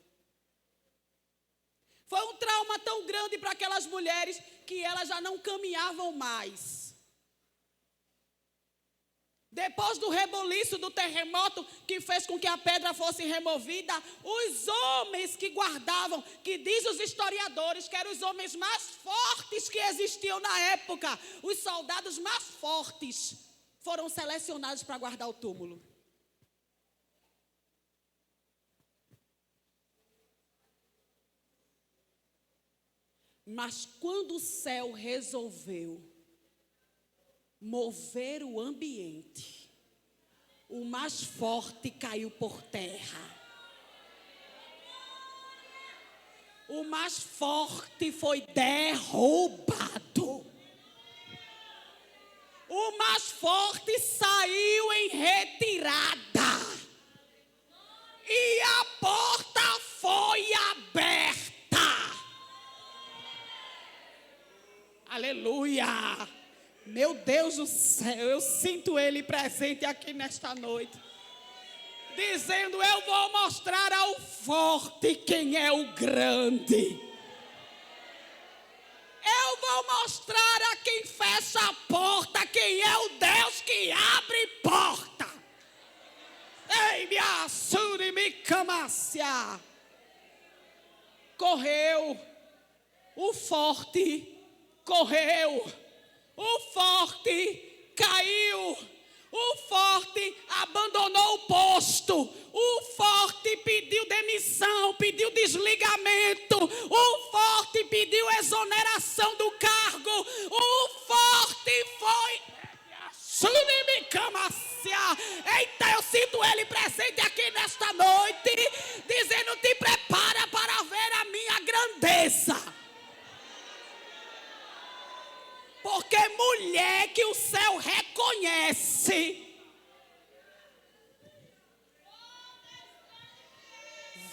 Foi um trauma tão grande para aquelas mulheres que elas já não caminhavam mais. Depois do reboliço do terremoto que fez com que a pedra fosse removida, os homens que guardavam, que diz os historiadores que eram os homens mais fortes que existiam na época, os soldados mais fortes, foram selecionados para guardar o túmulo. Mas quando o céu resolveu mover o ambiente, o mais forte caiu por terra. O mais forte foi derrubado. O mais forte saiu em retirada. E a porta foi aberta. Aleluia. Meu Deus do céu, eu sinto Ele presente aqui nesta noite, dizendo: eu vou mostrar ao forte quem é o grande. Eu vou mostrar a quem fecha a porta quem é o Deus que abre porta. Ei, me assure, me camácia. Correu, o forte correu, o forte caiu, o forte abandonou o posto, o forte pediu demissão, pediu desligamento, o forte pediu exoneração do cargo, o forte foi Eita, eu sinto Ele presente aqui nesta noite, dizendo: te prepara para ver a minha grandeza. Porque mulher que o céu reconhece,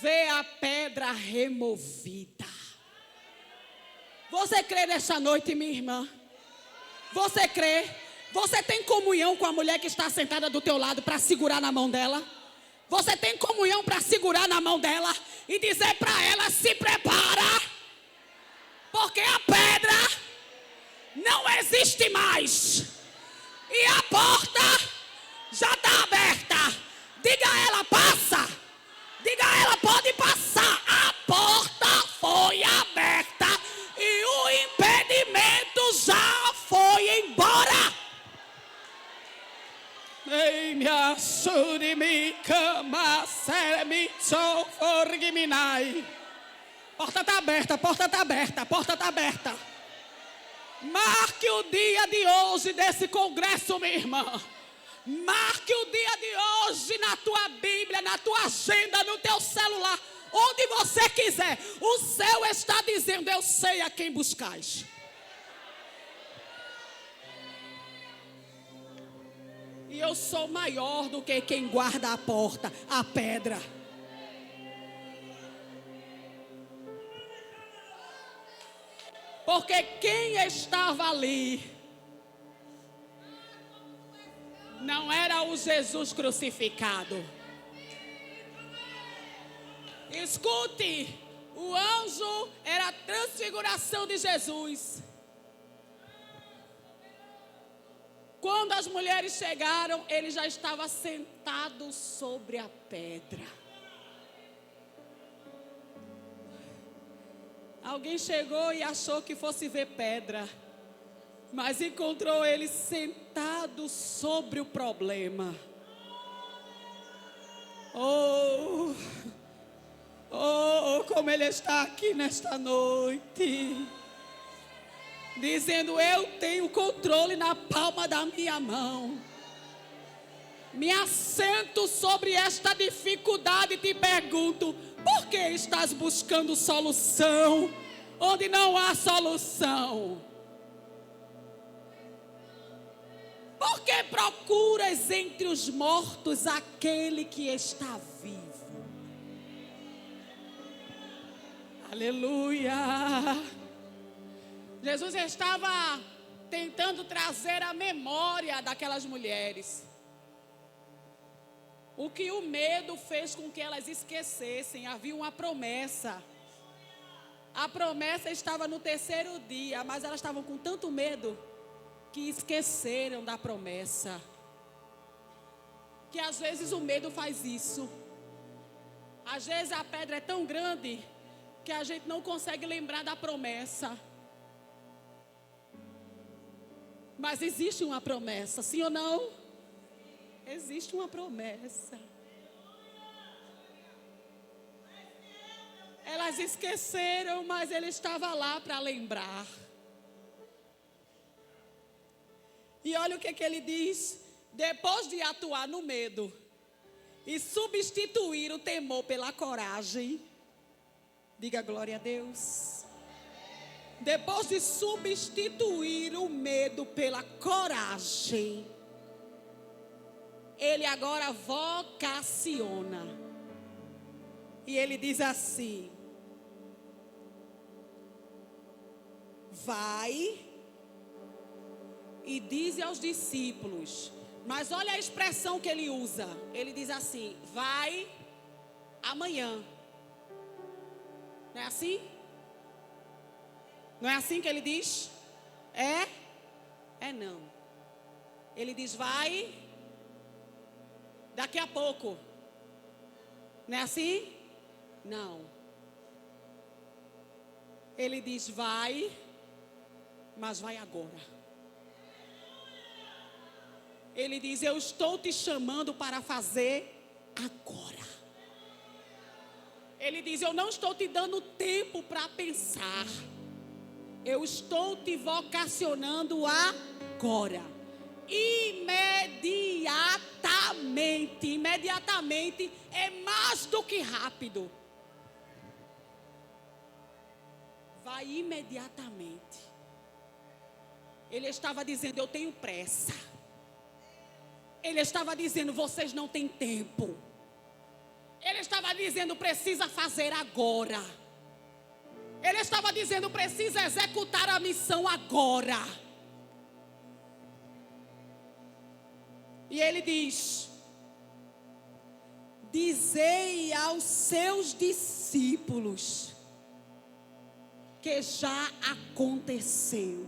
vê a pedra removida. Você crê nesta noite, minha irmã? Você crê? Você tem comunhão com a mulher que está sentada do teu lado para segurar na mão dela? Você tem comunhão para segurar na mão dela e dizer para ela: se prepara, porque a pedra não existe mais e a porta já está aberta. Diga a ela: passa. Diga a ela: pode passar. A porta foi aberta e o impedimento já foi embora. Ei, me ajude, me cama, me porta está aberta, porta está aberta, porta está aberta. Marque o dia de hoje desse congresso, minha irmã. Marque o dia de hoje na tua Bíblia, na tua agenda, no teu celular, onde você quiser. O céu está dizendo: eu sei a quem buscais. E eu sou maior do que quem guarda a porta, a pedra. Porque quem estava ali não era o Jesus crucificado. Escute, o anjo era a transfiguração de Jesus. Quando as mulheres chegaram, ele já estava sentado sobre a pedra. Alguém chegou e achou que fosse ver pedra, mas encontrou ele sentado sobre o problema. Oh, como ele está aqui nesta noite, dizendo: eu tenho controle na palma da minha mão. Me assento sobre esta dificuldade e te pergunto: por que estás buscando solução onde não há solução? Por que procuras entre os mortos aquele que está vivo? Aleluia! Jesus estava tentando trazer a memória daquelas mulheres. O que o medo fez com que elas esquecessem. Havia uma promessa. A promessa estava no 3º dia, mas elas estavam com tanto medo que esqueceram da promessa. Que às vezes o medo faz isso. Às vezes a pedra é tão grande que a gente não consegue lembrar da promessa. Mas existe uma promessa, sim ou não? Existe uma promessa. Elas esqueceram, mas ele estava lá para lembrar. E olha o que ele diz. Depois de atuar no medo e substituir o temor pela coragem. Diga glória a Deus. Depois de substituir o medo pela coragem, ele agora vocaciona. E ele diz assim: vai e diz aos discípulos. Mas olha a expressão que ele usa. Ele diz assim: vai amanhã. Não é assim? Não é assim que ele diz? É? É não. Ele diz: vai daqui a pouco. Não é assim? Não. Ele diz: vai, mas vai agora. Ele diz: eu estou te chamando para fazer agora. Ele diz: eu não estou te dando tempo para pensar. Eu estou te vocacionando agora. imediatamente. Imediatamente é mais do que rápido. Vai imediatamente. Ele estava dizendo: eu tenho pressa. Ele estava dizendo: vocês não têm tempo. Ele estava dizendo: precisa fazer agora. Ele estava dizendo: precisa executar a missão agora. E ele diz: dizei aos seus discípulos que já aconteceu,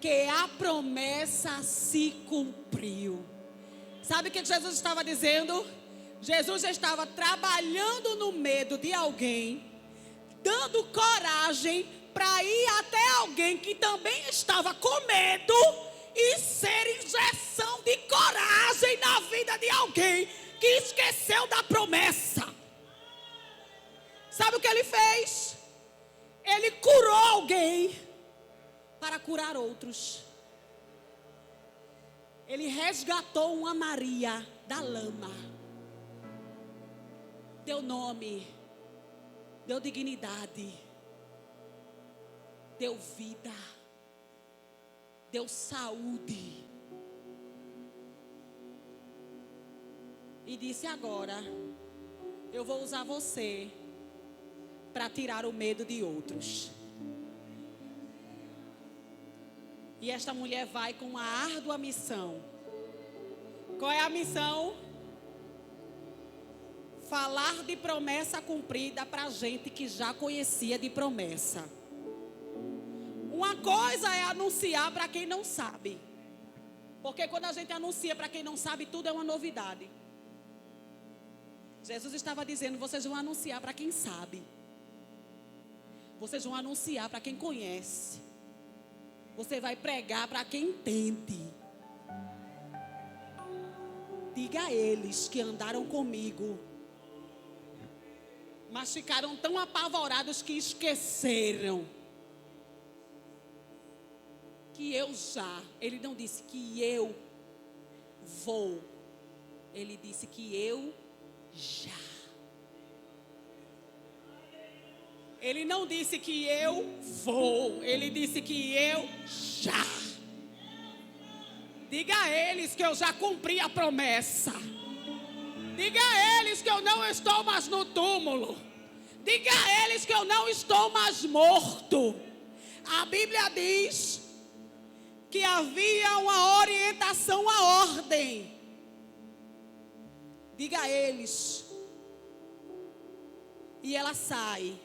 que a promessa se cumpriu. Sabe o que Jesus estava dizendo? Jesus estava trabalhando no medo de alguém, dando coragem para ir até alguém que também estava com medo e ser injeção de coragem na vida de alguém que esqueceu da promessa. Sabe o que ele fez? Ele curou alguém para curar outros. Ele resgatou uma Maria da lama. Deu nome, deu dignidade, deu vida, deu saúde. E disse: agora eu vou usar você para tirar o medo de outros. E esta mulher vai com uma árdua missão. Qual é a missão? Falar de promessa cumprida para gente que já conhecia de promessa. Uma coisa é anunciar para quem não sabe. Porque quando a gente anuncia para quem não sabe, tudo é uma novidade. Jesus estava dizendo: vocês vão anunciar para quem sabe. Vocês vão anunciar para quem conhece. Você vai pregar para quem entende. Diga a eles que andaram comigo, mas ficaram tão apavorados que esqueceram que eu já. Ele não disse que eu vou. Ele disse que eu já. Ele não disse que eu vou. Ele disse que eu já. Diga a eles que eu já cumpri a promessa. Diga a eles que eu não estou mais no túmulo. Diga a eles que eu não estou mais morto. A Bíblia diz que havia uma orientação à ordem. Diga a eles. E ela sai.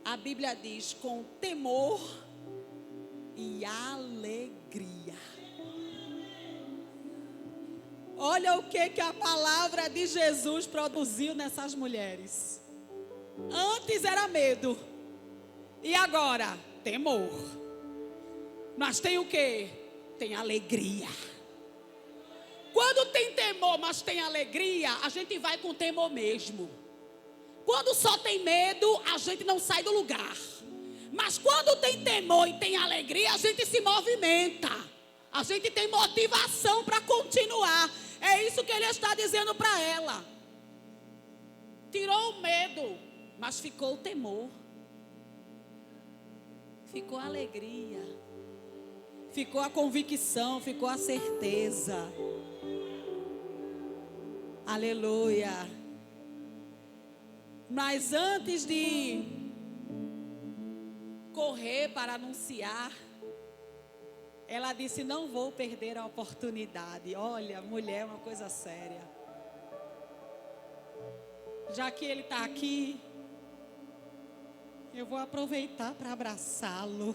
A Bíblia diz: com temor e alegria. Olha o que a palavra de Jesus produziu nessas mulheres. Antes era medo. E agora? Temor. Mas tem o quê? Tem alegria. Quando tem temor, mas tem alegria, a gente vai com temor mesmo. Quando só tem medo, a gente não sai do lugar. Mas quando tem temor e tem alegria, a gente se movimenta. A gente tem motivação para continuar. É isso que ele está dizendo para ela. Tirou o medo, mas ficou o temor. Ficou a alegria. Ficou a convicção, ficou a certeza. Aleluia. Mas antes de correr para anunciar, ela disse: não vou perder a oportunidade. Olha, mulher é uma coisa séria. Já que ele está aqui, eu vou aproveitar para abraçá-lo.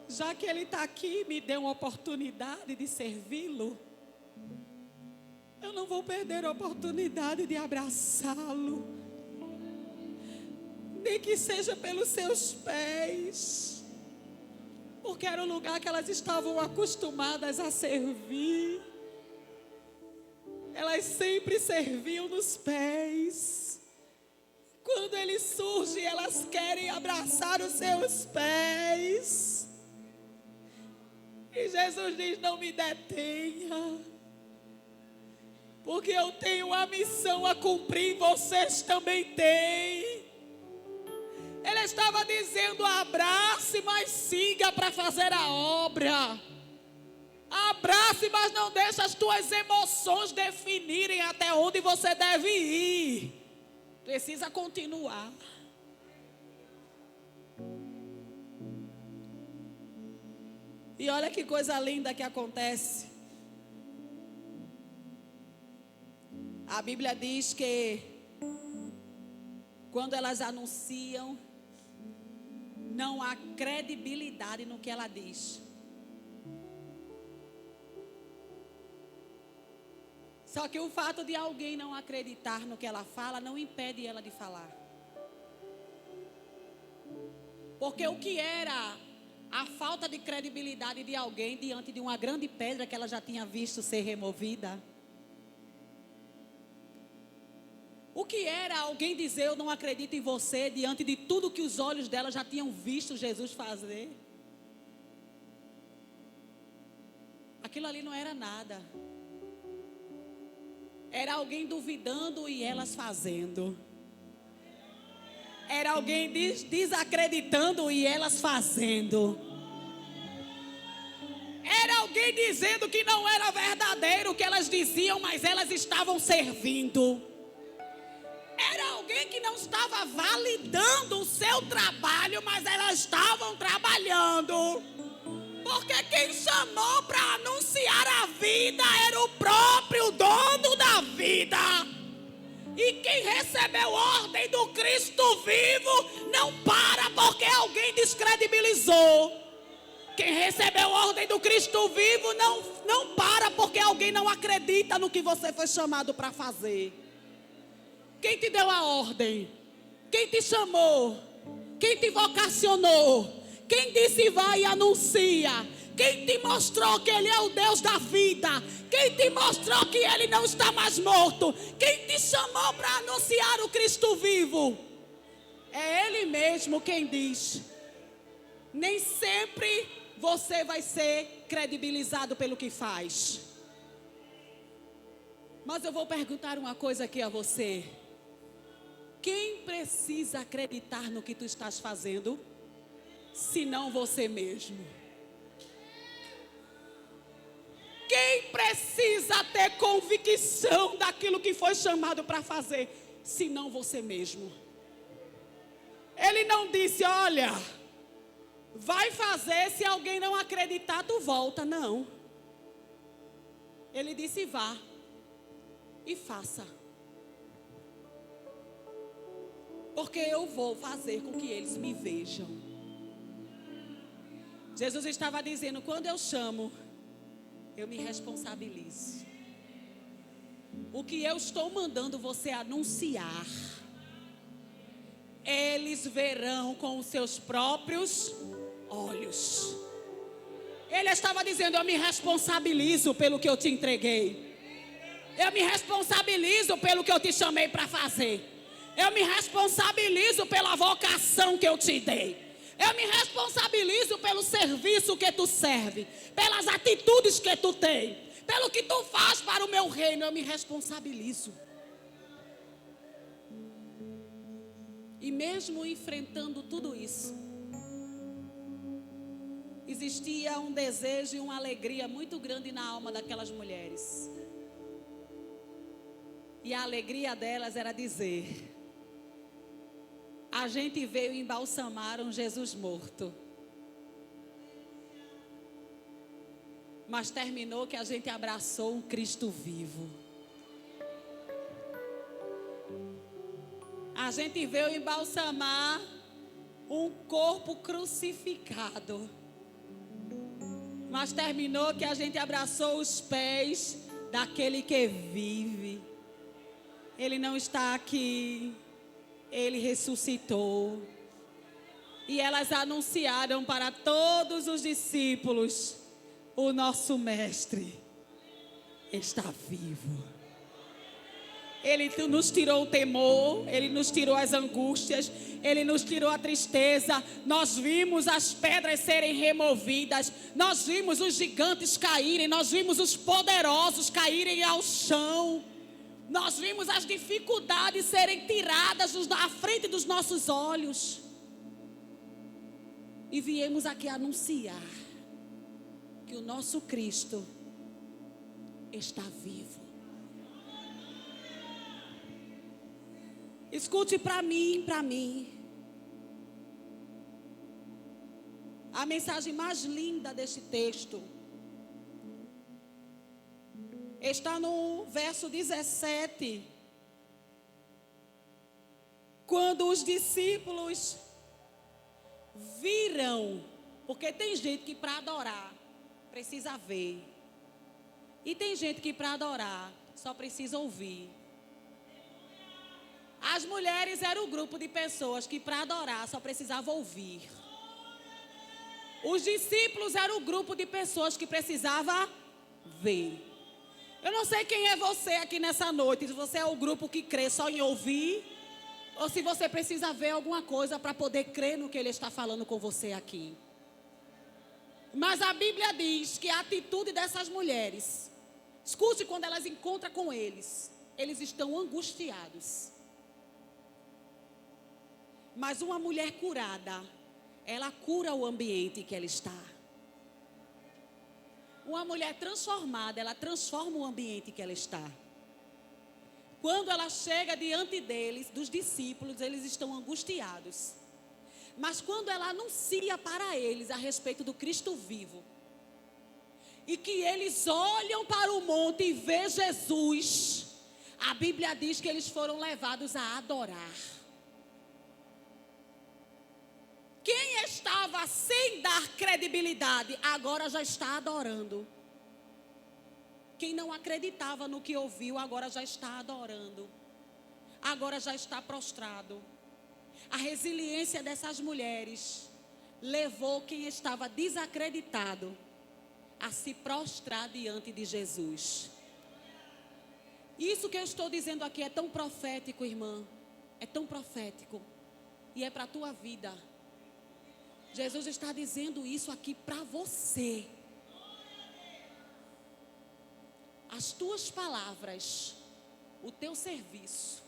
Já que ele está aqui, me deu uma oportunidade de servi-lo. Eu não vou perder a oportunidade de abraçá-lo. Nem que seja pelos seus pés. Porque era o lugar que elas estavam acostumadas a servir. Elas sempre serviam nos pés. quando ele surge, elas querem abraçar os seus pés. E Jesus diz: não me detenha, porque eu tenho uma missão a cumprir, vocês também têm. Ele estava dizendo: abrace, mas siga para fazer a obra. Abrace, mas não deixe as tuas emoções definirem até onde você deve ir. Precisa continuar. E olha que coisa linda que acontece. A Bíblia diz que quando elas anunciam, não há credibilidade no que ela diz. Só que o fato de alguém não acreditar no que ela fala não impede ela de falar. Porque o que era a falta de credibilidade de alguém diante de uma grande pedra que ela já tinha visto ser removida? O que era alguém dizer: eu não acredito em você, diante de tudo que os olhos dela já tinham visto Jesus fazer? Aquilo ali não era nada. Era alguém duvidando e elas fazendo. Era alguém desacreditando e elas fazendo. Era alguém dizendo que não era verdadeiro o que elas diziam, mas elas estavam servindo. Era alguém que não estava validando o seu trabalho, mas elas estavam trabalhando. Porque quem chamou para anunciar a vida era o próprio dono da vida. E quem recebeu ordem do Cristo vivo não para porque alguém descredibilizou. Quem recebeu ordem do Cristo vivo não para porque alguém não acredita no que você foi chamado para fazer. Quem te deu a ordem? Quem te chamou? Quem te vocacionou? Quem disse vai e anuncia? Quem te mostrou que Ele é o Deus da vida? Quem te mostrou que Ele não está mais morto? Quem te chamou para anunciar o Cristo vivo? É Ele mesmo quem diz. Nem sempre você vai ser credibilizado pelo que faz. Mas eu vou perguntar uma coisa aqui a você. Quem precisa acreditar no que tu estás fazendo, senão você mesmo? Quem precisa ter convicção daquilo que foi chamado para fazer, senão você mesmo? Ele não disse: olha, vai fazer, se alguém não acreditar, tu volta. Não. Ele disse: vá e faça. Porque eu vou fazer com que eles me vejam. Jesus estava dizendo: quando eu chamo, eu me responsabilizo. O que eu estou mandando você anunciar, eles verão com os seus próprios olhos. Ele estava dizendo: eu me responsabilizo pelo que eu te entreguei. Eu me responsabilizo pelo que eu te chamei para fazer. Eu me responsabilizo pela vocação que eu te dei. Eu me responsabilizo pelo serviço que tu serve, pelas atitudes que tu tem, pelo que tu faz para o meu reino. Eu me responsabilizo. E mesmo enfrentando tudo isso, existia um desejo e uma alegria muito grande na alma daquelas mulheres. E a alegria delas era dizer: a gente veio embalsamar um Jesus morto, mas terminou que a gente abraçou um Cristo vivo. A gente veio embalsamar um corpo crucificado, mas terminou que a gente abraçou os pés daquele que vive. Ele não está aqui, Ele ressuscitou. E elas anunciaram para todos os discípulos: o nosso mestre está vivo. Ele nos tirou o temor, Ele nos tirou as angústias, Ele nos tirou a tristeza. Nós vimos as pedras serem removidas, nós vimos os gigantes caírem, nós vimos os poderosos caírem ao chão. Nós vimos as dificuldades serem tiradas à frente dos nossos olhos. E viemos aqui anunciar que o nosso Cristo está vivo. Escute para mim. A mensagem mais linda deste texto está no verso 17. Quando os discípulos viram, porque tem gente que para adorar precisa ver, e tem gente que para adorar só precisa ouvir. As mulheres eram o grupo de pessoas que para adorar só precisavam ouvir. Os discípulos eram o grupo de pessoas que precisavam ver. Eu não sei quem é você aqui nessa noite, se você é o grupo que crê só em ouvir, ou se você precisa ver alguma coisa para poder crer no que Ele está falando com você aqui. Mas a Bíblia diz que a atitude dessas mulheres, escute, quando elas encontram com eles estão angustiados. Mas uma mulher curada, ela cura o ambiente que ela está. Uma mulher transformada, ela transforma o ambiente que ela está. Quando ela chega diante deles, dos discípulos, eles estão angustiados. Mas quando ela anuncia para eles a respeito do Cristo vivo, e que eles olham para o monte e vê Jesus, a Bíblia diz que eles foram levados a adorar. Quem estava sem dar credibilidade, agora já está adorando. Quem não acreditava no que ouviu, agora já está adorando. Agora já está prostrado. A resiliência dessas mulheres levou quem estava desacreditado a se prostrar diante de Jesus. Isso que eu estou dizendo aqui é tão profético, irmã. É tão profético. E é para a tua vida. Jesus está dizendo isso aqui para você. As tuas palavras, o teu serviço,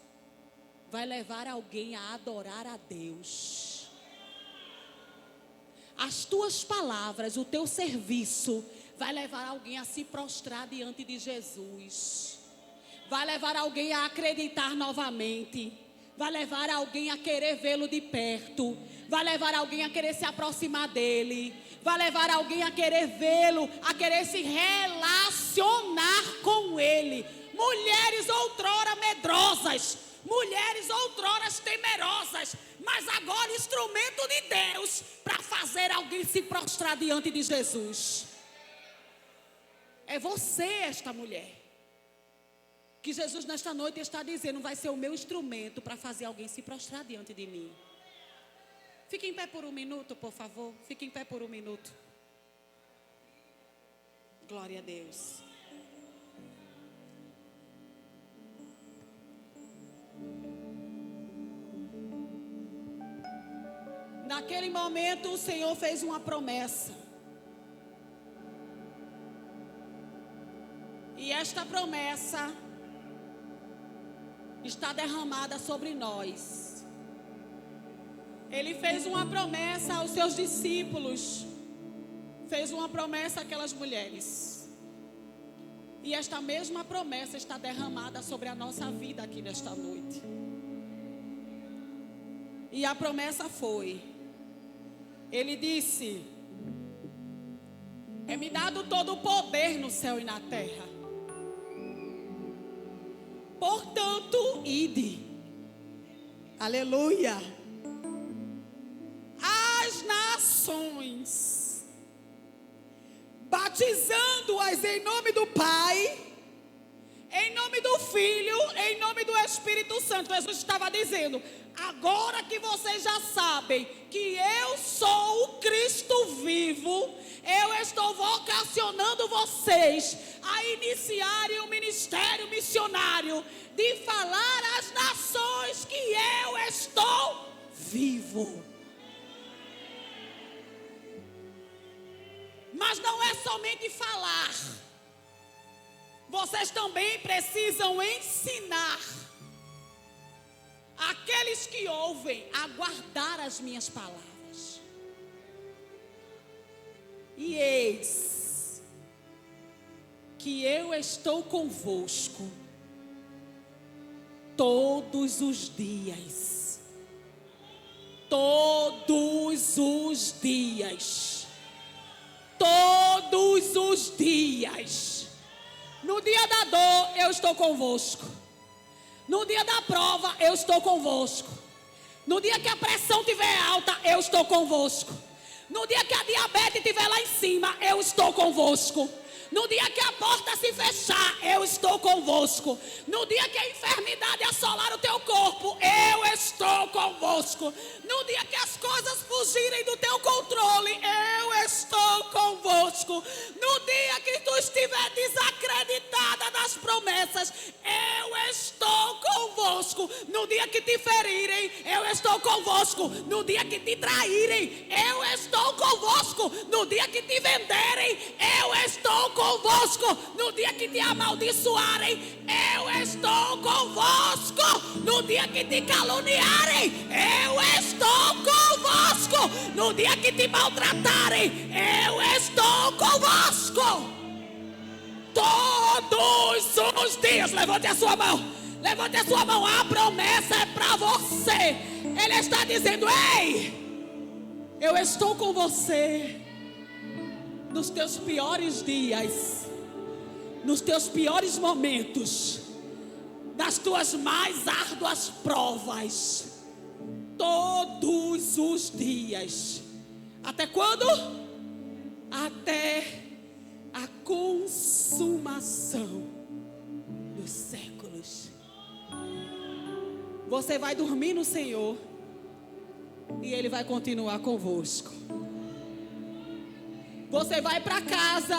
vai levar alguém a adorar a Deus. As tuas palavras, o teu serviço, vai levar alguém a se prostrar diante de Jesus. Vai levar alguém a acreditar novamente. Vai levar alguém a querer vê-lo de perto. Vai levar alguém a querer se aproximar dele. Vai levar alguém a querer vê-lo, a querer se relacionar com ele. Mulheres outrora medrosas, mulheres outrora temerosas, mas agora instrumento de Deus para fazer alguém se prostrar diante de Jesus. É você, esta mulher, que Jesus nesta noite está dizendo, vai ser o meu instrumento para fazer alguém se prostrar diante de mim. Fique em pé por um minuto, por favor. Fique em pé por um minuto. Glória a Deus. Naquele momento, o Senhor fez uma promessa. E esta promessa está derramada sobre nós. Ele fez uma promessa aos seus discípulos. Fez uma promessa àquelas mulheres. E esta mesma promessa está derramada sobre a nossa vida aqui nesta noite. E a promessa foi: Ele disse: é-me dado todo o poder no céu e na terra. Portanto, ide. Aleluia. As nações, batizando-as em nome do Pai, em nome do Filho, em nome do Espírito Santo. Jesus estava dizendo: agora que vocês já sabem que eu sou o Cristo vivo, Eu estou vocacionando vocês a iniciarem o ministério missionário de falar às nações que eu estou vivo. Mas não é somente falar. Vocês também precisam ensinar aqueles que ouvem a guardar as minhas palavras. E eis que eu estou convosco todos os dias. Todos os dias. Todos os dias. No dia da dor, eu estou convosco. No dia da prova, eu estou convosco. No dia que a pressão estiver alta, eu estou convosco. No dia que a diabetes estiver lá em cima, eu estou convosco. No dia que a porta se fechar, eu estou convosco. No dia que a enfermidade assolar o teu corpo, eu estou convosco. No dia que as coisas fugirem do teu controle, eu estou convosco. No dia que tu estiver desacreditada das promessas, eu estou convosco. No dia que te ferirem, eu estou convosco. No dia que te traírem, eu estou convosco. No dia que te venderem, eu estou convosco. No dia que te amaldiçoarem, eu estou convosco. No dia que te caluniarem, eu estou convosco. No dia que te maltratarem, eu estou convosco. Todos os dias. Levante a sua mão. Levante a sua mão. A promessa é para você. Ele está dizendo: ei, eu estou com você nos teus piores dias, nos teus piores momentos, nas tuas mais árduas provas. Todos os dias. Até quando? Até a consumação dos séculos. Você vai dormir no Senhor e Ele vai continuar convosco. Você vai para casa,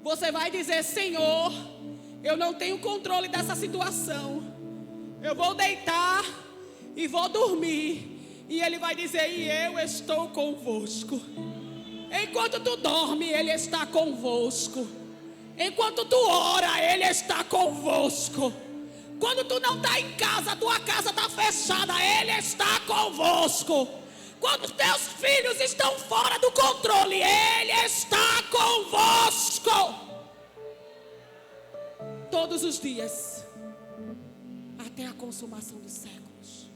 você vai dizer: Senhor, eu não tenho controle dessa situação, eu vou deitar e vou dormir. E Ele vai dizer: e eu estou convosco. Enquanto tu dorme, Ele está convosco. Enquanto tu ora, Ele está convosco. Quando tu não está em casa, tua casa está fechada, Ele está convosco. Quando os teus filhos estão fora do controle, Ele está convosco. Todos os dias, até a consumação dos séculos.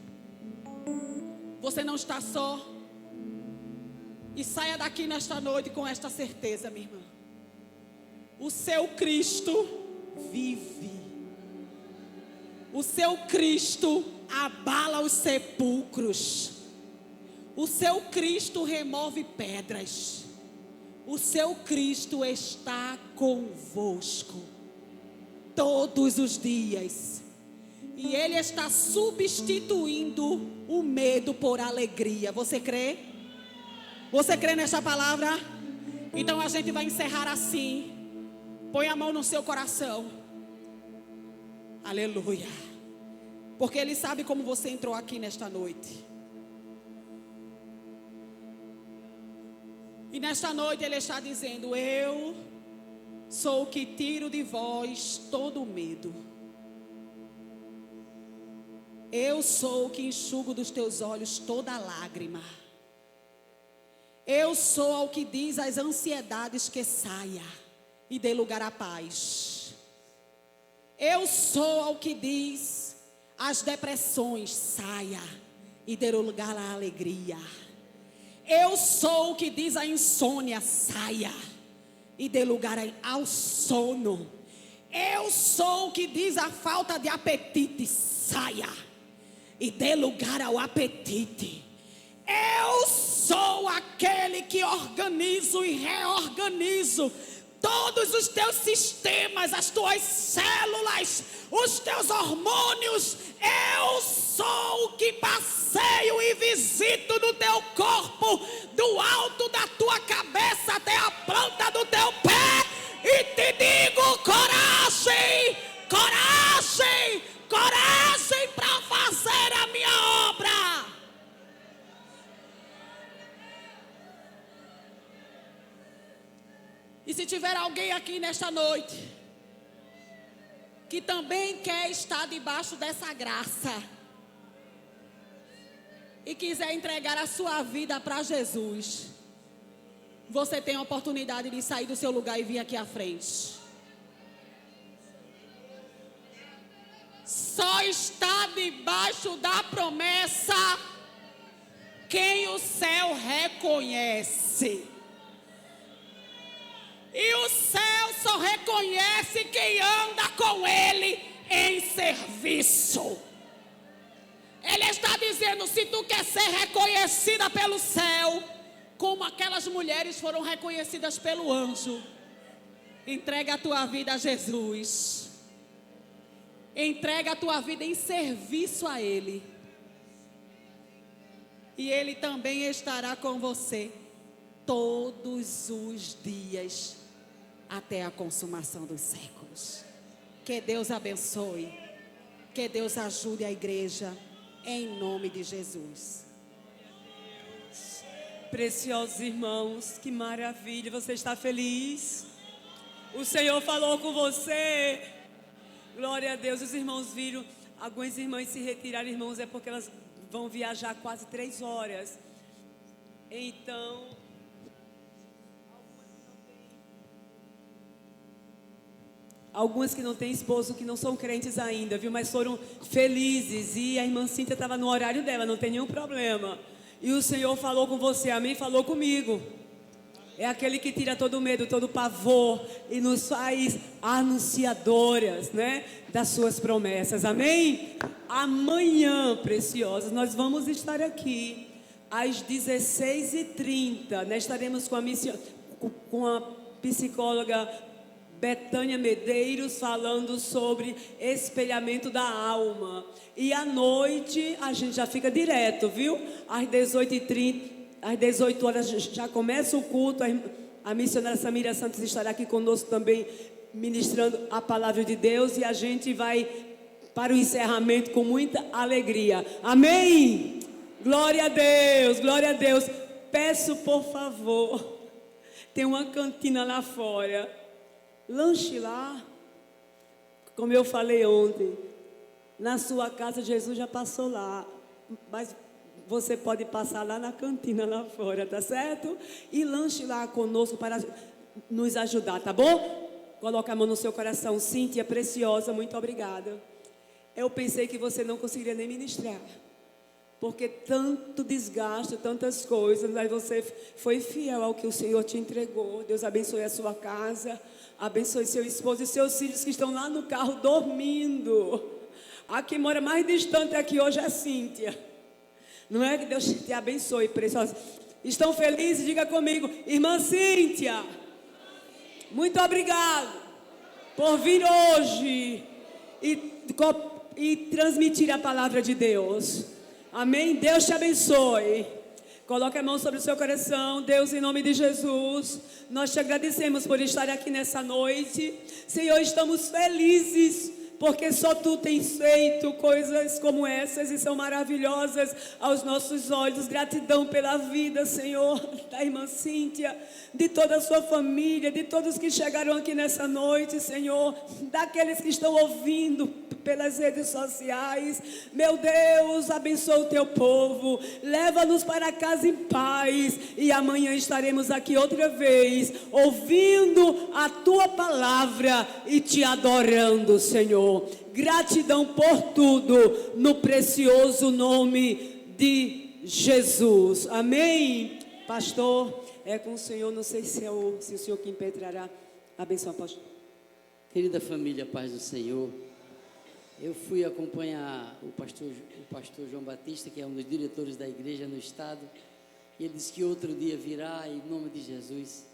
Você não está só. E saia daqui nesta noite com esta certeza, minha irmã. O seu Cristo vive. O seu Cristo abala os sepulcros. O seu Cristo remove pedras. O seu Cristo está convosco todos os dias. E Ele está substituindo o medo por alegria. Você crê? Você crê nessa palavra? Então a gente vai encerrar assim. Põe a mão no seu coração. Aleluia. Porque Ele sabe como você entrou aqui nesta noite. E nesta noite Ele está dizendo: eu sou o que tiro de vós todo o medo. Eu sou o que enxugo dos teus olhos toda lágrima. Eu sou ao que diz às ansiedades que saia e dê lugar à paz. Eu sou ao que diz às depressões saia e dê lugar à alegria. Eu sou o que diz à insônia saia e dê lugar ao sono. Eu sou o que diz à falta de apetite saia e dê lugar ao apetite. Eu sou aquele que organizo e reorganizo todos os teus sistemas, as tuas células, os teus hormônios. Eu sou o que passeio e visito no teu corpo, do alto da tua cabeça até a planta do teu pé, e te digo: coragem, coragem, coragem para fazer a minha obra. E se tiver alguém aqui nesta noite que também quer estar debaixo dessa graça e quiser entregar a sua vida para Jesus, você tem a oportunidade de sair do seu lugar e vir aqui à frente. Só está debaixo da promessa quem o céu reconhece. E o céu só reconhece quem anda com ele em serviço. Ele está dizendo: se tu quer ser reconhecida pelo céu, como aquelas mulheres foram reconhecidas pelo anjo, entrega a tua vida a Jesus. Entrega a tua vida em serviço a Ele. E Ele também estará com você todos os dias, até a consumação dos séculos. Que Deus abençoe. Que Deus ajude a igreja, em nome de Jesus. Preciosos irmãos, que maravilha. Você está feliz? O Senhor falou com você. Glória a Deus. Os irmãos viram algumas irmãs se retiraram. Irmãos, é porque elas vão viajar quase 3 horas. Então, algumas que não têm esposo, que não são crentes ainda, viu? Mas foram felizes. E a irmã Cíntia estava no horário dela, não tem nenhum problema. E o Senhor falou com você, amém? Falou comigo. É aquele que tira todo o medo, todo o pavor e nos faz anunciadoras, né, das suas promessas, amém? Amanhã, preciosas, nós vamos estar aqui às 16h30, né? Estaremos com a psicóloga Betânia Medeiros falando sobre espelhamento da alma. E à noite a gente já fica direto, viu? Às 18h30, às 18 horas já começa o culto. A missionária Samira Santos estará aqui conosco também, ministrando a palavra de Deus. E a gente vai para o encerramento com muita alegria. Amém? Glória a Deus, glória a Deus. Peço, por favor, tem uma cantina lá fora. Lanche lá. Como eu falei ontem, na sua casa Jesus já passou lá, mas você pode passar lá na cantina lá fora, tá certo? E lanche lá conosco para nos ajudar, tá bom? Coloca a mão no seu coração. Cíntia, preciosa, muito obrigada. Eu pensei que você não conseguiria nem ministrar, porque tanto desgaste, tantas coisas, mas você foi fiel ao que o Senhor te entregou. Deus abençoe a sua casa, abençoe seu esposo e seus filhos que estão lá no carro dormindo. A que mora mais distante aqui hoje é a Cíntia. Não é? Que Deus te abençoe, preciosa. Estão felizes? Diga comigo, irmã Cíntia, muito obrigado por vir hoje e transmitir a palavra de Deus. Amém? Deus te abençoe. Coloque a mão sobre o seu coração. Deus, em nome de Jesus, nós te agradecemos por estar aqui nessa noite. Senhor, estamos felizes porque só Tu tens feito coisas como essas e são maravilhosas aos nossos olhos. Gratidão pela vida, Senhor, da irmã Cíntia, de toda a sua família, de todos que chegaram aqui nessa noite, Senhor, daqueles que estão ouvindo pelas redes sociais. Meu Deus, abençoa o Teu povo, leva-nos para casa em paz, e amanhã estaremos aqui outra vez, ouvindo a Tua palavra e Te adorando, Senhor. Gratidão por tudo, no precioso nome de Jesus. Amém? Pastor, é com o Senhor. Não sei se o Senhor que impetrará. Abençoa, pastor. Querida família, paz do Senhor. Eu fui acompanhar o pastor João Batista, que é um dos diretores da igreja no estado, e ele disse que outro dia virá, em nome de Jesus.